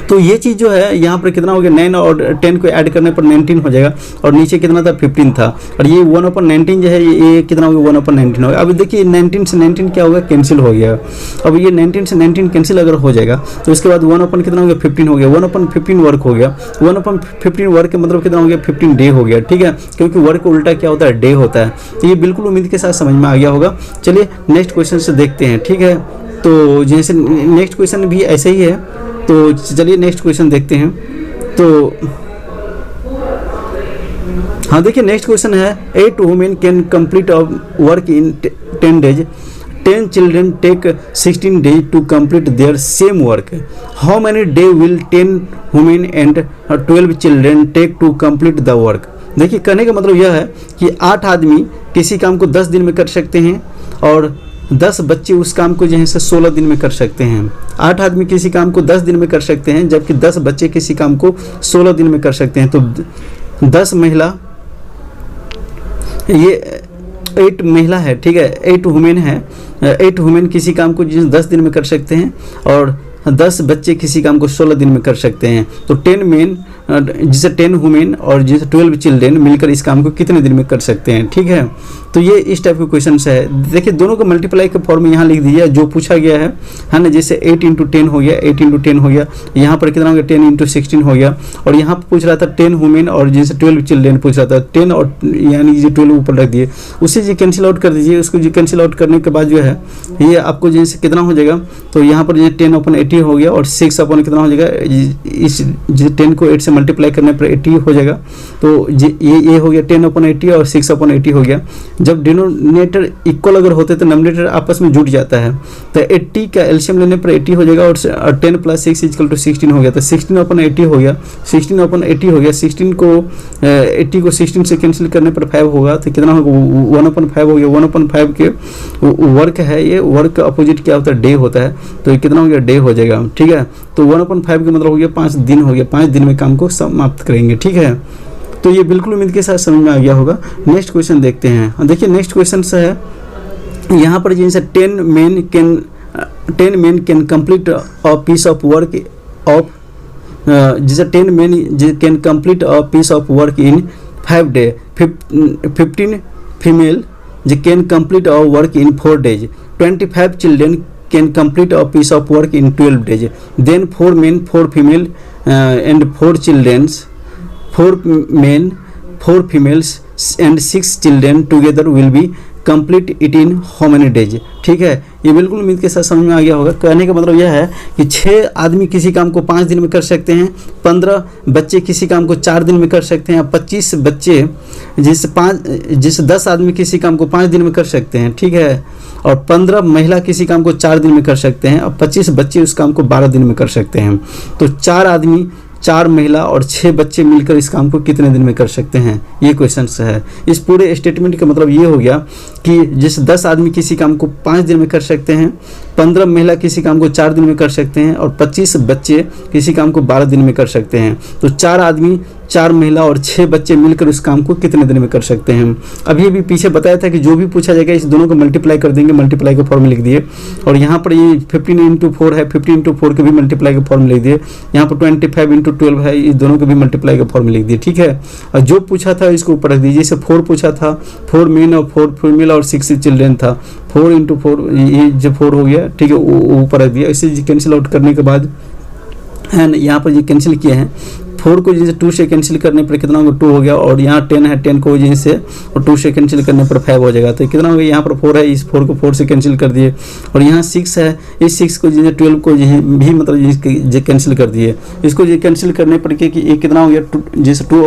S1: तो ये चीज़ जो है यहाँ पर कितना हो गया 9 और 10 को ऐड करने पर 19 हो जाएगा, और नीचे कितना था 15 था, और ये 1/19 जो है ये कितना हो गया 1/19 हो गया। अब देखिए 19 से 19 क्या होगा कैंसिल हो गया। अब ये 19 से 19 कैंसिल अगर हो जाएगा तो उसके बाद 1/ कितना हो गया 15 हो गया, 1/15 वर्क हो गया। 1/15 वर्क का मतलब कितना हो गया 15 डे हो गया, ठीक है, क्योंकि वर्क उल्टा क्या होता है डे होता है। तो ये बिल्कुल उम्मीद के साथ समझ में आ गया होगा। चलिए नेक्स्ट क्वेश्चन से देखते हैं, ठीक है। तो जैसे नेक्स्ट क्वेश्चन भी ऐसे ही है, तो चलिए नेक्स्ट क्वेश्चन देखते हैं। तो हाँ देखिए नेक्स्ट क्वेश्चन है 8 women can complete work in 10 days, 10 children take 16 days to complete their same work. How many days will 10 women and 12 children take to complete the work? देखिए कहने का मतलब यह है कि 8 आदमी किसी काम को 10 दिन में कर सकते हैं, और 10 बच्चे उस काम को जो है 16 दिन में कर सकते हैं। 8 आदमी किसी काम को 10 दिन में कर सकते हैं, जबकि 10 बच्चे किसी काम को 16 दिन में कर सकते हैं। तो 10 महिला, ये 8 महिला है, ठीक है, 8 वुमेन है, 8 वुमेन किसी काम को 10 दिन में कर सकते हैं, और 10 बच्चे किसी काम को 16 दिन में कर सकते हैं। तो 10 मेन जिसे 10 वुमेन और जिसे 12 चिल्ड्रेन मिलकर इस काम को कितने दिन में कर सकते हैं, ठीक है। तो ये इस टाइप के क्वेश्चन है। देखिए दोनों को मल्टीप्लाई के फॉर्म में यहाँ लिख दीजिए जो पूछा गया है ना। जैसे 8 × 10 हो गया, 8 × 10 हो गया, यहाँ पर कितना हो गया 10 × 16 हो गया, और यहाँ पर पूछ रहा था 10 वुमेन और जैसे 12 चिल्ड्रेन पूछ रहा था, 10 और यानी जो 12 ऊपर रख दिए, उसे जो कैंसिल आउट कर दीजिए। उसको जो कैंसिल आउट करने के बाद जो है ये आपको जैसे कितना हो जाएगा, तो यहाँ पर जैसे 10/80 हो गया, और 6 कितना हो जाएगा, इस 10 को 8 से मल्टीप्लाई करने पर 80 हो जाएगा। तो ये हो गया 10/80 और 6/80 हो गया। जब डिनोमिनेटर इक्वल अगर होते तो नोमिनेटर आपस में जुट जाता है, तो 80 का एलसीएम लेने पर 80 हो जाएगा, और 10 + 6 = 16 हो गया। तो 16/80 हो गया, 16/80 हो गया। 16 को 80 को 16 से कैंसिल करने पर 5 होगा, तो कितना होगा 1/5 हो गया। 1/5 के वर्क है, ये वर्क का अपोजिट क्या होता है डे होता है, तो ये कितना हो गया डे हो जाएगा, ठीक है। तो 1/5 का मतलब हो गया 5 दिन हो गया, 5 दिन में काम को समाप्त करेंगे, ठीक है। तो ये बिल्कुल उम्मीद के साथ समझ में आ गया होगा। नेक्स्ट क्वेश्चन देखते हैं। देखिए नेक्स्ट क्वेश्चन से है यहाँ पर जैसे 10 men can complete a piece of work of, जैसे 10 men can complete a piece of work in 5 days, 15 female can complete a work in 4 days, 25 children can complete a piece of work in 12 days. Then 4 men, 4 female and 4 children, 4 men, 4 females and 6 children together will be complete it in how many days? ठीक है, ये बिल्कुल उम्मीद के साथ समझ में आ गया होगा। कहने का मतलब यह है कि 6 आदमी किसी काम को 5 दिन में कर सकते हैं, 15 बच्चे किसी काम को 4 दिन में कर सकते हैं, 25 बच्चे जिससे 10 आदमी किसी काम को 5 दिन में कर सकते हैं, ठीक है, और 15 महिला किसी काम को 4 दिन में कर सकते हैं, और 25 बच्चे उस काम को 12 दिन में कर सकते हैं। तो 4 आदमी, 4 महिला और 6 बच्चे मिलकर इस काम को कितने दिन में कर सकते हैं, ये क्वेश्चन है। इस पूरे स्टेटमेंट का मतलब ये हो गया कि जैसे 10 आदमी किसी काम को 5 दिन में कर सकते हैं, 15 महिला किसी काम को 4 दिन में कर सकते हैं, और 25 बच्चे किसी काम को 12 दिन में कर सकते हैं। तो 4 आदमी 4 महिला और 6 बच्चे मिलकर उस काम को कितने दिन में कर सकते हैं। अभी अभी पीछे बताया था कि जो भी पूछा जाएगा इस दोनों को मल्टीप्लाई कर देंगे, मल्टीप्लाई का फॉर्म लिख दिए। और यहाँ पर ये 15 × 4 है, 15 × 4 के भी मल्टीप्लाई का फॉर्म लिख दिए। यहाँ पर 25 × 12 है, इस दोनों के भी मल्टीप्लाई का फॉर्म लिख दिए, ठीक है। और जो पूछा था इसको ऊपर रख दीजिए। जैसे 4 पूछा था, 4 मेन और 4 फीमेल और 6 चिल्ड्रेन था, 4 × 4 ये जो 4 हो गया, ठीक है, ऊपर रख दिया। इसे कैंसिल आउट करने के बाद है यहाँ पर ये कैंसिल किए हैं। 4 को जैसे 2 से कैंसिल करने पर कितना होगा, 2 हो गया। और यहाँ 10 है, 10 को जैसे और 2 से कैंसिल करने पर 5 हो जाएगा। तो कितना हो गया, यहाँ पर 4 है, इस 4 को 4 से कैंसिल कर दिए। और यहाँ 6 है, इस 6 को जैसे 12 को भी मतलब जो कैंसिल कर दिए। इसको जो कैंसिल करने पर कि ये कितना हो गया, जैसे 2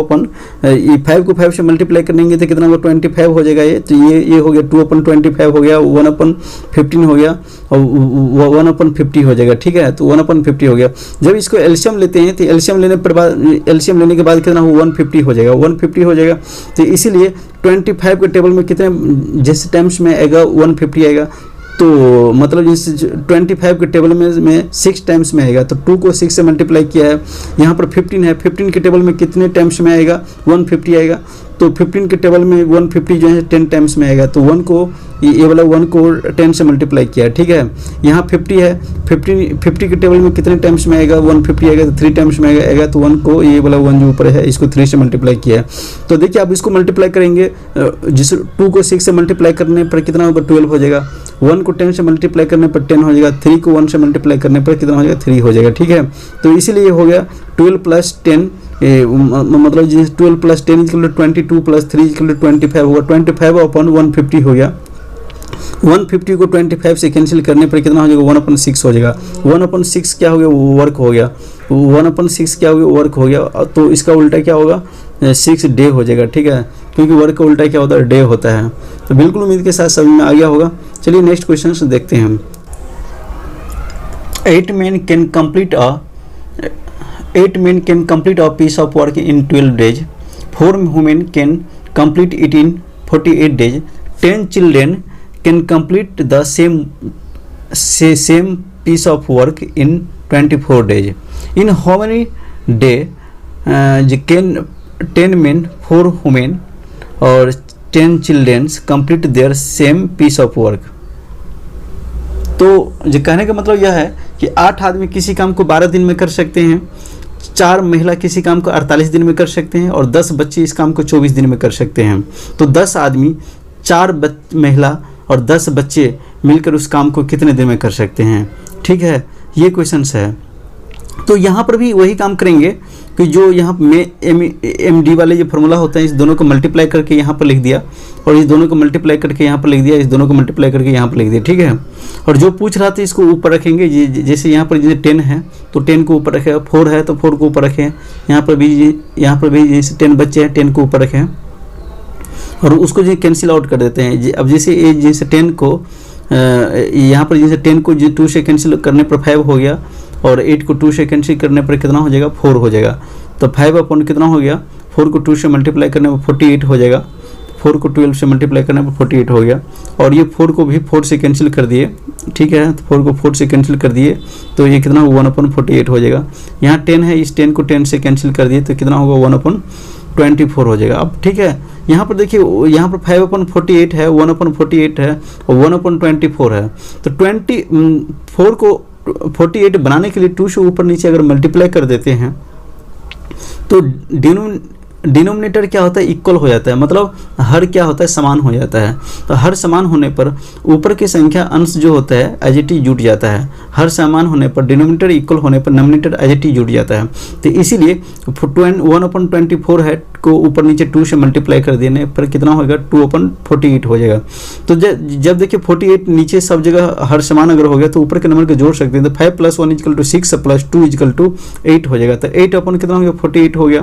S1: 5 को 5 से मल्टीप्लाई करेंगे तो कितना होगा, 25 हो जाएगा। ये तो ये हो गया 2/25 हो गया, 1/15 हो गया और 1/50 हो जाएगा, ठीक है। तो 1/50 हो गया। जब इसको एलसीएम लेते हैं तो एलसीएम लेने पर बाद एलसीएम लेने के बाद कितना हो, 150 हो जाएगा, 150 हो जाएगा। तो इसीलिए 25 के टेबल में कितने जैसे टाइम्स में आएगा, 150 आएगा। तो मतलब जैसे 25 के टेबल में 6 टाइम्स में आएगा। तो 2 को 6 से मल्टीप्लाई किया है। यहाँ पर 15 है, 15 के टेबल में कितने टाइम्स में आएगा, 150 आएगा। तो 15 के टेबल में 150 जो है 10 टाइम्स में आएगा। तो 1 को ये वाला 1 को 10 से मल्टीप्लाई किया, ठीक है। यहाँ 50 है, 50 के टेबल में कितने टाइम्स में आएगा, 150 आएगा। तो 3 टाइम्स में आएगा। तो 1 को ये वाला 1 जो ऊपर है इसको 3 से मल्टीप्लाई किया है। तो देखिए आप इसको मल्टीप्लाई करेंगे, जिस 2 को 6 से मल्टीप्लाई करने पर कितना होगा, 12 हो जाएगा। 1 को 10 से मल्टीप्लाई करने पर 10 हो जाएगा। 3 को 1 से मल्टीप्लाई करने पर कितना हो जाएगा, 3 हो जाएगा, ठीक है। तो इसीलिए हो गया 12 + 10 मतलब 12 + 10 = 22 + 3 = 25 होगा। 25/150 हो गया। 150 को 25 से कैंसिल करने पर कितना हो जाएगा, 1/6 हो जाएगा। 1/6 क्या हो गया, वर्क हो गया। 1/6 क्या हो गया, वर्क हो गया। तो इसका उल्टा क्या होगा, 6 डे हो जाएगा, ठीक है। क्योंकि वर्क का उल्टा क्या होता है, डे होता है। तो बिल्कुल उम्मीद के साथ समझ में आ गया होगा। चलिए नेक्स्ट क्वेश्चन देखते हैं हम। 8 men can complete a piece of work in 12 days. 4 women can complete it in 48 days. 10 children can complete the same piece of work in 24 days. In how many days can 10 men, 4 women और 10 children complete their same piece of work? तो जो कहने का मतलब यह है कि 8 आदमी किसी काम को 12 दिन में कर सकते हैं, 4 महिला किसी काम को 48 दिन में कर सकते हैं और 10 बच्चे इस काम को 24 दिन में कर सकते हैं। तो 10 आदमी, 4 महिला और 10 बच्चे मिलकर उस काम को कितने दिन में कर सकते हैं, ठीक है। ये क्वेश्चन है। तो यहाँ पर भी वही काम करेंगे कि जो यहाँ में MD वाले जो फॉर्मूला होता है, इस दोनों को मल्टीप्लाई करके यहाँ पर लिख दिया और इस दोनों को मल्टीप्लाई करके यहाँ पर लिख दिया, इस दोनों को मल्टीप्लाई करके यहाँ पर लिख दिया, ठीक है। और जो पूछ रहा था इसको ऊपर रखेंगे। जैसे यहाँ पर जैसे 10 है तो 10 को ऊपर रखें, 4 है तो 4 को ऊपर रखें। यहाँ पर भी जैसे 10 बच्चे हैं, 10 को ऊपर रखें और उसको जो कैंसिल आउट कर देते हैं। अब जैसे 10 को यहाँ पर जैसे 10 को 2 से कैंसिल करने पर 5 हो गया और 8 को 2 से कैंसिल करने पर कितना हो जाएगा, 4 हो जाएगा। तो 5 कितना हो गया, 4 को 2 से मल्टीप्लाई करने पर 48 हो जाएगा। 4 को 12 से मल्टीप्लाई करने पर 48 हो गया। और ये 4 को भी 4 से कैंसिल कर दिए, ठीक है। तो 4 को 4 से कैंसिल कर दिए तो ये कितना 1/48 हो जाएगा। यहाँ 10 है, इस 10 को 10 से कैंसिल कर दिए तो कितना होगा, 1/24 हो जाएगा। अब ठीक है, यहाँ पर देखिए, यहाँ पर 5/48 है, 1/48 है और 1/24 है। तो 24 को 48 बनाने के लिए 2 से ऊपर नीचे अगर मल्टीप्लाई कर देते हैं तो डिनोमिनेटर क्या होता है, इक्वल हो जाता है। मतलब हर क्या होता है, समान हो जाता है। तो हर समान होने पर ऊपर की संख्या अंश जो होता है एज इट इज जुट जाता है। हर समान होने पर डिनोमिनेटर इक्वल होने पर डिनोमिनेटर एज इट इज जुट जाता है। तो इसीलिए 1/24 है को ऊपर नीचे 2 से मल्टीप्लाई कर देने पर कितना होगा, 2/48 हो जाएगा। तो जब देखिए 48 नीचे सब जगह हर समान अगर हो गया तो ऊपर के नंबर को जोड़ सकते हैं। तो 5 + 1 = 6 + 2 = 8 हो जाएगा। तो 8 कितना हो गया, 48 हो गया।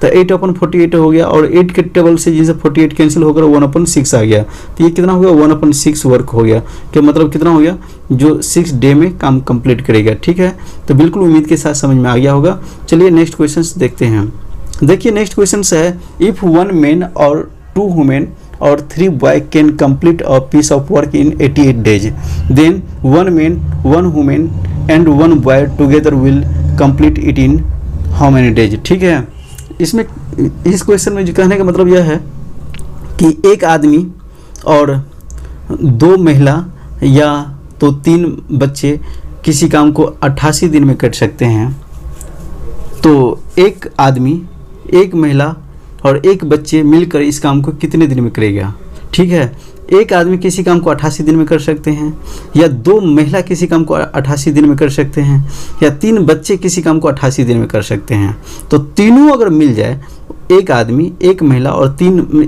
S1: तो 8/48 हो गया और 8 के टेबल से जैसे 48 कैंसिल होकर 1/6 आ गया। तो ये कितना हो गया, 1/6 वर्क हो गया। क्या मतलब कितना हो गया, जो 6 डे में काम कंप्लीट करेगा, ठीक है। तो बिल्कुल उम्मीद के साथ समझ में आ गया होगा। चलिए नेक्स्ट क्वेश्चन देखते हैं। देखिए नेक्स्ट क्वेश्चन है, इफ 1 मैन और 2 वुमेन और 3 boy can complete a piece of work in 88 days, then 1 man 1 women and 1 boy together will complete it in how many days. ठीक है, इसमें इस क्वेश्चन में जो कहने का मतलब यह है कि एक आदमी और 2 महिला या तो 3 बच्चे किसी काम को 88 दिन में कर सकते हैं। तो एक आदमी, एक महिला और एक बच्चे मिलकर इस काम को कितने दिन में करेगा? ठीक है, एक आदमी किसी काम को 88 दिन में कर सकते हैं, या 2 महिला किसी काम को 88 दिन में कर सकते हैं, या 3 बच्चे किसी काम को 88 दिन में कर सकते हैं। तो तीनों अगर मिल जाए, एक आदमी, एक महिला और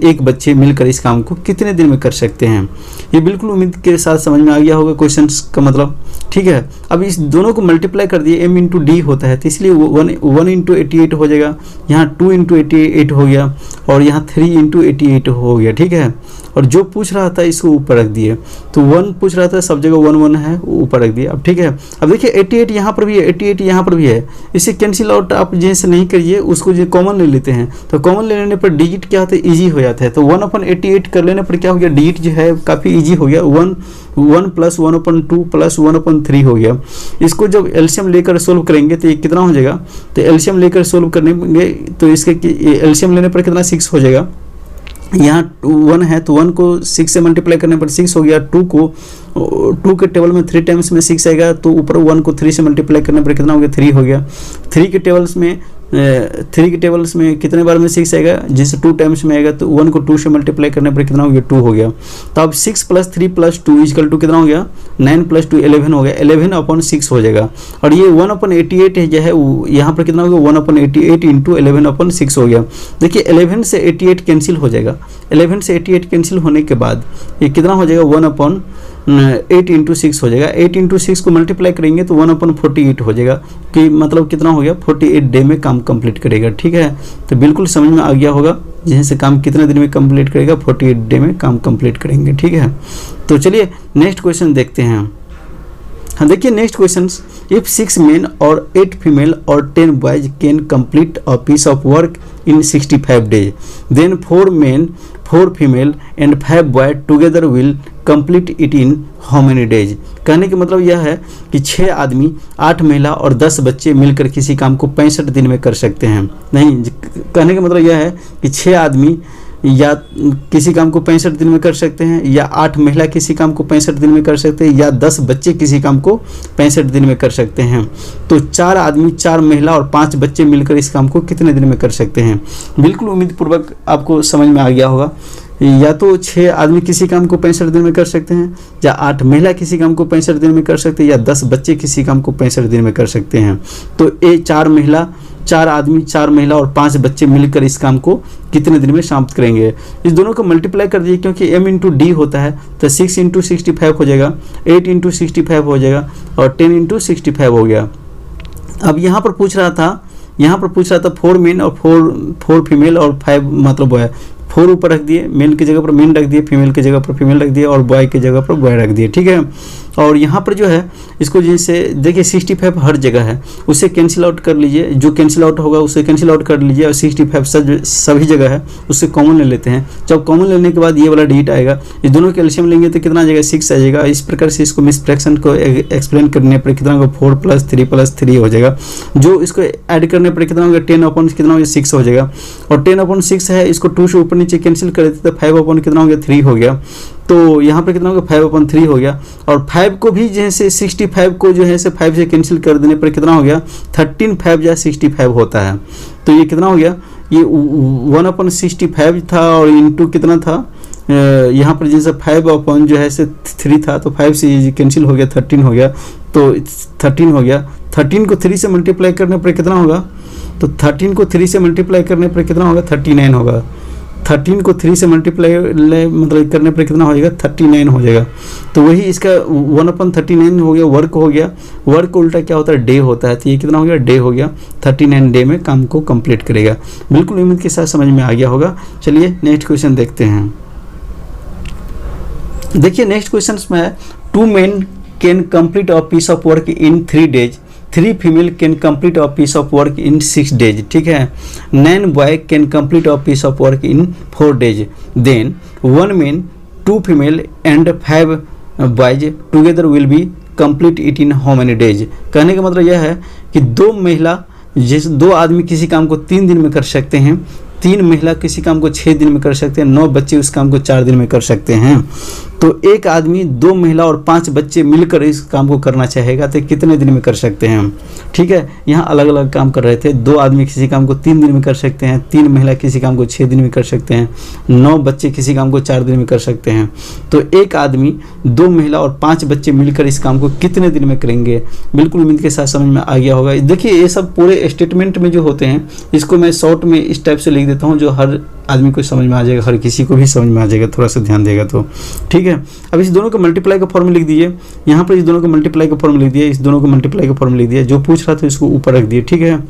S1: 1 बच्चे मिलकर इस काम को कितने दिन में कर सकते हैं? ये बिल्कुल उम्मीद के साथ समझ में आ गया होगा क्वेश्चन का मतलब। ठीक है, अब इस दोनों को मल्टीप्लाई कर दिए, m इंटू डी होता है, तो इसलिए 1 इंटू 88 हो जाएगा, यहाँ 2 इंटू 88 हो गया, और यहाँ 3 इंटू 88 हो गया। ठीक है, और जो पूछ रहा था इसको ऊपर रख दिए, तो 1 पूछ रहा था, सब जगह 1 1 है, ऊपर रख दिए। अब ठीक है, अब देखिए 88 यहाँ पर भी है, 88 यहाँ पर भी है, इसे कैंसिल आउट आप जैसे नहीं करिए, उसको जो कॉमन ले लेते हैं, तो कॉमन ले लेने पर डिजिट क्या होता है, ईजी हो जाता है। तो 1/88 कर लेने पर क्या हो गया, डिजिट जो है काफ़ी ईजी हो गया, 1 प्लस 1/2 प्लस 1/3 हो गया। इसको जब एलसीएम लेकर सोल्व करेंगे तो ये कितना हो जाएगा, तो एलसीएम लेकर सोल्व करने तो इसके एलसीएम लेने पर कितना 6 हो जाएगा। यहाँ 1 है तो 1 को 6 से मल्टीप्लाई करने पर 6 हो गया, 2 के टेबल में 3 टाइम्स में 6 आएगा, तो ऊपर 1 को 3 से मल्टीप्लाई करने पर कितना हो गया, 3 हो गया। 3 के टेबल्स में कितने बार में 6 आएगा, जैसे 2 टाइम्स में आएगा, तो 1 को 2 से मल्टीप्लाई करने पर कितना हो गया, 2 हो गया। तो अब 6 + 3 + 2 इक्वल टू कितना हो गया, 9 + 2 11 हो गया, 11/6 हो जाएगा। और ये 1/88 है जो है यहाँ पर कितना हो गया, 1/88 इंटू 11/6 हो गया। देखिए 11 से 88 कैंसिल हो जाएगा, 11 से 88 कैंसिल होने के बाद ये कितना हो जाएगा, 1/8 इंटू 6 हो जाएगा। 8 इंटू 6 को मल्टीप्लाई करेंगे तो 1/48 हो जाएगा, कि मतलब कितना हो गया, 48 डे में काम कंप्लीट करेगा। ठीक है, तो बिल्कुल समझ में आ गया होगा, जैसे काम कितने दिन में कंप्लीट करेगा, 48 डे में काम कंप्लीट करेंगे। ठीक है, तो चलिए नेक्स्ट क्वेश्चन देखते हैं। हाँ देखिए नेक्स्ट क्वेश्चन, इफ 6 मेन और 8 फीमेल और 10 boys can complete a piece of work in 65 days, then 4 men 4 female and 5 boy together will complete it in how many days. कहने का मतलब यह है कि 6 आदमी, 8 महिला और 10 बच्चे मिलकर किसी काम को 65 दिन में कर सकते हैं। नहीं, कहने का मतलब यह है कि 6 आदमी या किसी काम को 65 दिन में कर सकते हैं, या 8 महिला किसी काम को 65 दिन में कर सकते हैं, या 10 बच्चे किसी काम को 65 दिन में कर सकते हैं। तो 4 आदमी, 4 महिला और 5 बच्चे मिलकर इस काम को कितने दिन में कर सकते हैं? बिल्कुल उम्मीदपूर्वक आपको समझ में आ गया होगा। या तो 6 आदमी किसी काम को 65 दिन में कर सकते हैं, या 8 महिला किसी काम को 65 दिन में कर सकते हैं, या 10 बच्चे किसी काम को 65 दिन में कर सकते हैं। तो ये 4 आदमी, 4 महिला और 5 बच्चे मिलकर इस काम को कितने दिन में समाप्त करेंगे? इस दोनों को मल्टीप्लाई कर दिए, क्योंकि m इंटू डी होता है, तो 6 इंटू 65 हो जाएगा, 8 इंटू 65 हो जाएगा, और 10 इंटू 65 हो गया। अब यहाँ पर पूछ रहा था 4 मेन और 4 फीमेल और 5 मतलब बॉय। 4 ऊपर रख दिए, मेल की जगह पर मेन रख दिए, फीमेल की जगह पर फीमेल रख दिए, और बॉय की जगह पर बॉय रख दिए। ठीक है, और यहाँ पर जो है इसको जैसे देखिए 65 हर जगह है, उसे कैंसिल आउट कर लीजिए, जो कैंसिल आउट होगा उसे कैंसिल आउट कर लीजिए, और 65 सभी जगह है, उससे कॉमन ले लेते हैं। जब कॉमन लेने के बाद ये वाला डिजिट आएगा, इस दोनों के एलसीएम लेंगे तो कितना आ जाएगा, 6 आ जाएगा। इस प्रकार से इसको मिस फ्रैक्शन को एक्सप्लेन करने पर कितना होगा, 4 + 3 + 3 हो जाएगा। जो इसको ऐड करने पर कितना होगा, 10 कितना होगा, 6 हो जाएगा। और 10/6 है, इसको 2 से ऊपर नीचे कैंसिल कर देते तो 5 कितना हो गया, 3 हो गया। तो यहाँ पर कितना होगा, 5/3 हो गया। और 5 को भी जैसे 65 को जो है 5 से कैंसिल कर देने पर कितना हो गया, 13 5 या 65 होता है। तो ये कितना हो गया, ये 1/65 था, और इंटू कितना था, यहाँ पर जैसे 5 जो है 3 था, तो 5 से कैंसिल हो गया, 13 हो गया, तो 13 हो गया। 13 को 3 से मल्टीप्लाई करने पर कितना होगा, तो 13 को 3 से मल्टीप्लाई करने पर कितना होगा, 39 होगा। 13 को 3 से मल्टीप्लाई मतलब करने पर कितना हो जाएगा, 39 हो जाएगा। तो वही इसका 1/39 हो गया, वर्क हो गया। वर्क को उल्टा क्या होता है, डे होता है, तो ये कितना हो गया, डे हो गया। 39 डे में काम को कंप्लीट करेगा। बिल्कुल उम्मीद के साथ समझ में आ गया होगा। चलिए नेक्स्ट क्वेश्चन देखते हैं। देखिए नेक्स्ट क्वेश्चन में है, 2 men can complete a piece of work in 3 days, 3 female can complete a piece of work in 6 days। ठीक है, 9 boy can complete a piece of work in 4 days, then 1 man 2 female and 5 boys together will be complete it in how many days. कहने का मतलब यह है कि 2 महिला, जैसे 2 आदमी किसी काम को 3 दिन में कर सकते हैं, 3 महिला किसी काम को 6 दिन में कर सकते हैं, 9 बच्चे उस काम को 4 दिन में कर सकते हैं। तो एक आदमी 2 महिला और 5 बच्चे मिलकर इस काम को करना चाहेगा तो कितने दिन में कर सकते हैं हम। ठीक है, यहाँ अलग अलग काम कर रहे थे। 2 आदमी किसी काम को 3 दिन में कर सकते हैं, 3 महिला किसी काम को 6 दिन में कर सकते हैं, 9 बच्चे किसी काम को 4 दिन में कर सकते हैं। तो एक आदमी 2 महिला और 5 बच्चे मिलकर इस काम को कितने दिन में करेंगे। बिल्कुल उम्मीद के साथ समझ में आ गया होगा। देखिए ये सब पूरे स्टेटमेंट में जो होते हैं इसको मैं शॉर्ट में इस टाइप से लिख देता हूँ जो हर आदमी को समझ में आ जाएगा, हर किसी को भी समझ में आ जाएगा, थोड़ा सा ध्यान देगा तो। ठीक है, अब इस दोनों को मल्टीप्लाई का फॉर्मूला लिख दीजिए। यहाँ पर इस दोनों को मल्टीप्लाई का फॉर्मूला लिख दिया, इस दोनों को मल्टीप्लाई का फॉर्मूला लिख दिया। जो पूछ रहा था इसको ऊपर रख दिए। ठीक है,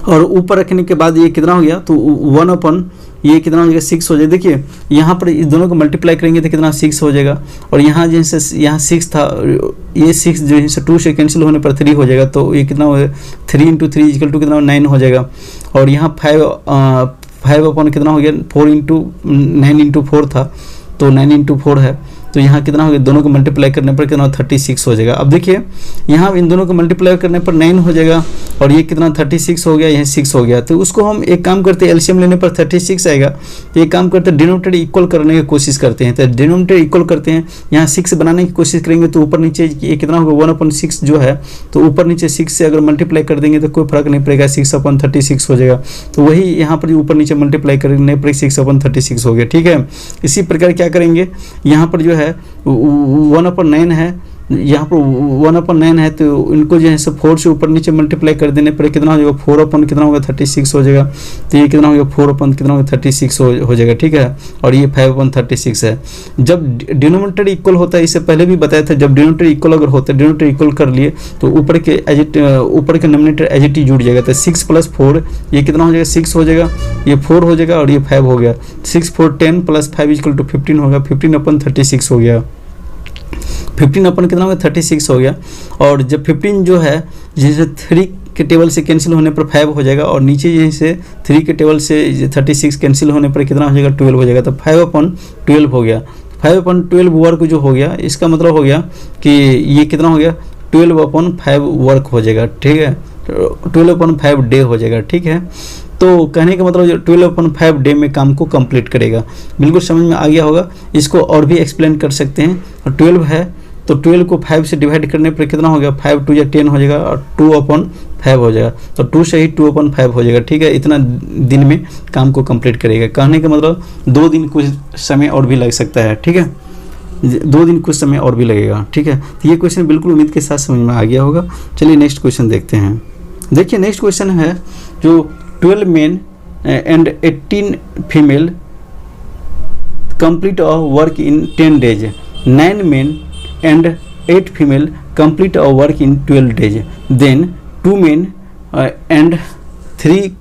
S1: और ऊपर रखने के बाद ये कितना हो गया, तो 1 अपन ये कितना हो जाएगा 6 हो जाएगा। देखिए यहाँ पर इस दोनों को मल्टीप्लाई करेंगे तो कितना 6 हो जाएगा। और यहाँ जैसे यहाँ 6 था, ये 6 जो है 2 से कैंसिल होने पर 3 हो जाएगा। तो ये कितना हो, 3 × 3 = कितना 9 हो जाएगा। और यहाँ 5 अपन कितना हो गया, 4 × 9 × 4 था, तो 9 × 4 है। तो यहाँ कितना हो गया, दोनों को मल्टीप्लाई करने पर कितना 36 हो जाएगा। अब देखिए यहाँ इन दोनों को मल्टीप्लाई करने पर 9 हो जाएगा और ये कितना 36 हो गया, यह 6 हो गया। तो उसको हम एक काम करते हैं, एलसीएम लेने पर 36 आएगा। तो एक काम करते हैं, डिनोमिनेटर इक्वल करने की कोशिश करते हैं। तो डिनोमिनेटर इक्वल करते हैं, यहाँ 6 बनाने की कोशिश करेंगे तो ऊपर नीचे ये कितना होगा 1/6 जो है, तो ऊपर नीचे 6 से अगर मल्टीप्लाई कर देंगे तो कोई फर्क नहीं पड़ेगा, 6/36 हो जाएगा। तो वही यहाँ पर ऊपर नीचे मल्टीप्लाई करने पर 6/36 हो गया। ठीक है, इसी प्रकार क्या करेंगे, यहाँ पर जो है 1/9 है, यहाँ पर 1/9 है, तो इनको जो है 4 से ऊपर नीचे मल्टीप्लाई कर देने पर कितना हो जाएगा 4 कितना होगा 36 हो जाएगा। तो ये कितना हो गया 4 कितना होगा 36 हो जाएगा। ठीक है, और ये 5/36 है। जब डिनोमिनेटर इक्वल होता है, इससे पहले भी बताया था, जब डिनोमिनेटर इक्वल अगर होता है, डिनोमिनेटर इक्वल कर लिए तो ऊपर के नोमिनेटर एज इट इज जुड़ जाएगा। तो 6 + 4 ये कितना हो जाएगा 6 हो जाएगा, ये 4 हो जाएगा और ये 5 हो गया। 6 4 10 + 5 = 15 होगा, 15/36 हो गया। 15 अपन कितना होगा 36 हो गया। और जब 15 जो है जैसे 3 के टेबल से कैंसिल होने पर 5 हो जाएगा और नीचे यहीं से 3 के टेबल से 36 कैंसिल होने पर कितना हो जाएगा 12 हो जाएगा। तो 5/12 हो गया। 5/12 वर्क जो हो गया, इसका मतलब हो गया कि ये कितना हो गया 12/5 वर्क हो जाएगा। ठीक है, 12/5 डे हो जाएगा। ठीक है, तो कहने का मतलब 12/5 डे में काम को कंप्लीट करेगा। बिल्कुल समझ में आ गया होगा। इसको और भी एक्सप्लेन कर सकते हैं। और 12 है तो 12 को 5 से डिवाइड करने पर कितना हो गया 5 × 2 = 10 हो जाएगा और 2/5 हो जाएगा। तो 2 से ही 2/5 हो जाएगा। ठीक है, इतना दिन में काम को कंप्लीट करेगा। कहने का मतलब 2 दिन कुछ समय और भी लग सकता है। ठीक है, 2 दिन कुछ समय और भी लगेगा। ठीक है, तो ये क्वेश्चन बिल्कुल उम्मीद के साथ समझ में आ गया होगा। चलिए नेक्स्ट क्वेश्चन देखते हैं। देखिए नेक्स्ट क्वेश्चन है जो 12 men and 18 female complete a work in 10 days. 9 men and 8 female complete a work in 12 days. Then 2 men and 3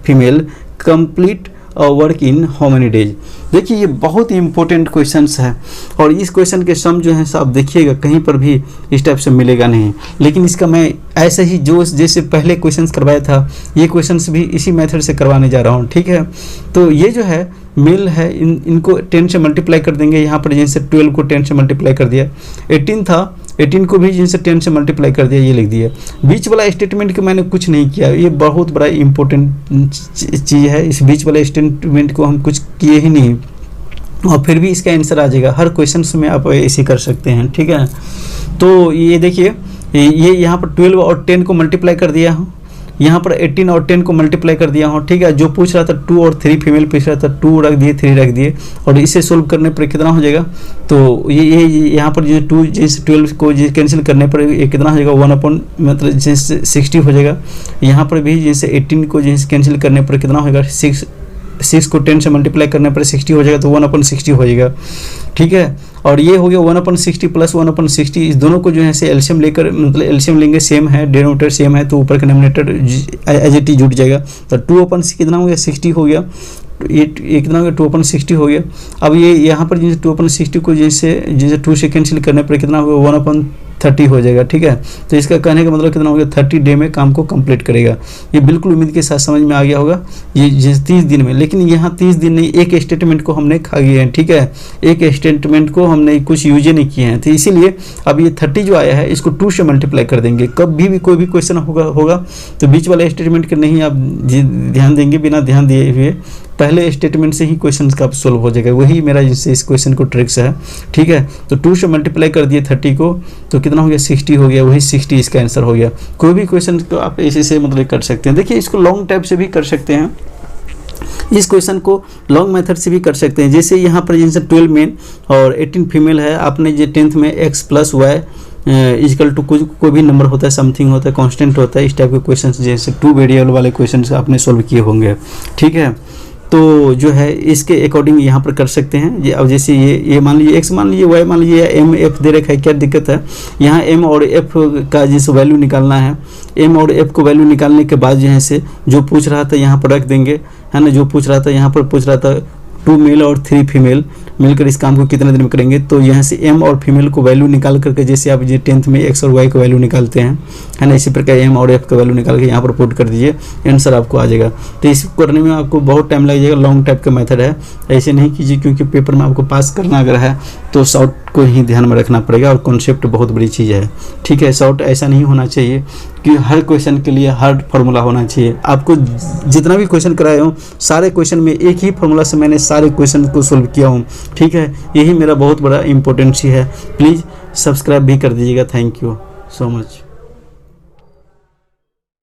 S1: female complete a work in how many days? देखिए ये बहुत ही important questions है और इस question के सम जो है सब देखिएगा कहीं पर भी इस टाइप से मिलेगा नहीं। लेकिन इसका मैं ऐसे ही जो जैसे पहले क्वेश्चंस करवाया था ये क्वेश्चंस भी इसी मेथड से करवाने जा रहा हूँ। ठीक है, तो ये जो है मेल है, इनको 10 से मल्टीप्लाई कर देंगे। यहाँ पर जैसे 12 को 10 से मल्टीप्लाई कर दिया, 18 था 18 को भी जिनसे 10 से मल्टीप्लाई कर दिया, ये लिख दिया। बीच वाला स्टेटमेंट को मैंने कुछ नहीं किया, ये बहुत बड़ा इंपॉर्टेंट चीज़ है। इस बीच वाला स्टेटमेंट को हम कुछ किए ही नहीं और फिर भी इसका आंसर आ जाएगा। हर क्वेश्चन में आप ऐसे कर सकते हैं। ठीक है, तो ये देखिए ये यहाँ पर 12 और 10 को मल्टीप्लाई कर दिया हूँ, यहाँ पर 18 और 10 को मल्टीप्लाई कर दिया हूँ। ठीक है, जो पूछ रहा था 2 और 3 फीमेल पूछ रहा था, 2 रख दिए 3 रख दिए और इसे सोल्व करने पर कितना हो जाएगा। तो ये यहाँ पर जो 2 जैसे 12 को कैंसिल करने पर ये कितना हो जाएगा 1 मतलब जैसे 60 हो जाएगा। यहाँ पर भी जैसे 18 को जैसे कैंसिल करने पर कितना होगा 6 को 10 से मल्टीप्लाई करने पर 60 हो जाएगा, तो 1/60 हो जाएगा। ठीक है, और ये हो गया 1/60 + 1/60। इस दोनों को जो है से एलसीएम लेकर मतलब एलसीएम लेंगे, सेम है, डिनोमिनेटर सेम है, तो ऊपर का डिनोमिनेटर एज इट इज जुट जाएगा। तो 2/60 कितना हो गया 60 हो गया, ये कितना हो गया 2/60 हो गया। अब ये यहाँ पर जैसे 2/60 को जैसे 2 से कैंसिल करने पर कितना होगा 30 हो जाएगा। ठीक है, तो इसका कहने का मतलब कितना हो गया, 30 डे में काम को कंप्लीट करेगा। ये बिल्कुल उम्मीद के साथ समझ में आ गया होगा, ये 30 दिन में। लेकिन यहाँ 30 दिन नहीं, एक स्टेटमेंट को हमने खा गए हैं। ठीक है, एक स्टेटमेंट को हमने कुछ यूज नहीं किए हैं, तो इसीलिए अब ये 30 जो आया है इसको 2 से मल्टीप्लाई कर देंगे। कभी भी कोई भी क्वेश्चन होगा तो बीच वाले स्टेटमेंट के नहीं आप ध्यान देंगे, बिना ध्यान दिए हुए पहले स्टेटमेंट से ही क्वेश्चन का सोल्व हो जाएगा। वही मेरा जिससे इस क्वेश्चन को ट्रिक्स है। ठीक है, तो 2 से मल्टीप्लाई कर दिए 30 को, तो कितना हो गया, 60 हो गया। वही 60 इसका आंसर हो गया। कोई भी क्वेश्चन को आप ऐसे से मतलब कर सकते हैं। देखिए, इसको लॉन्ग टाइप से भी कर सकते हैं, इस क्वेश्चन को लॉन्ग मेथड से भी कर सकते हैं। जैसे यहाँ पर जैसे 12 मेन और 18 फीमेल है, आपने जो 10th में x + y इक्वल टू कुछ कोई भी नंबर होता है, समथिंग होता है, कांस्टेंट होता है, इस टाइप के क्वेश्चन जैसे 2 वेरिएबल वाले क्वेश्चन आपने सोल्व किए होंगे। ठीक है, तो जो है इसके अकॉर्डिंग यहाँ पर कर सकते हैं। ये अब जैसे ये मान लीजिए x मान लीजिए, y मान लीजिए, m f दे रखा है, क्या दिक्कत है। यहाँ m और f का जैसे वैल्यू निकालना है, m और f को वैल्यू निकालने के बाद जो है से जो पूछ रहा था यहाँ पर रख देंगे, है ना। जो पूछ रहा था यहाँ पर पूछ रहा था 2 मेल और 3 फीमेल मिलकर इस काम को कितने दिन में करेंगे, तो यहाँ से m और फीमेल को वैल्यू निकाल करके जैसे आप ये 10th में x और y को वैल्यू निकालते हैं, है ना, इसी प्रकार m और f का वैल्यू निकाल के यहाँ पर पुट कर दीजिए, आंसर आपको आ जाएगा। तो इस करने में आपको बहुत टाइम लग जाएगा, लॉन्ग टाइप का मेथड है। ऐसे नहीं कीजिए, क्योंकि पेपर में आपको पास करना अगर है तो शॉर्ट को ही ध्यान में रखना पड़ेगा, और कॉन्सेप्ट बहुत बड़ी चीज़ है। ठीक है, शॉर्ट ऐसा नहीं होना चाहिए कि हर क्वेश्चन के लिए हर फॉर्मूला होना चाहिए। आपको जितना भी क्वेश्चन कराए हूँ, सारे क्वेश्चन में एक ही फॉर्मूला से मैंने सारे क्वेश्चन को सोल्व किया हूँ। ठीक है, यही मेरा बहुत बड़ा इंपॉर्टेंट है। प्लीज़ सब्सक्राइब भी कर दीजिएगा। Thank you so much.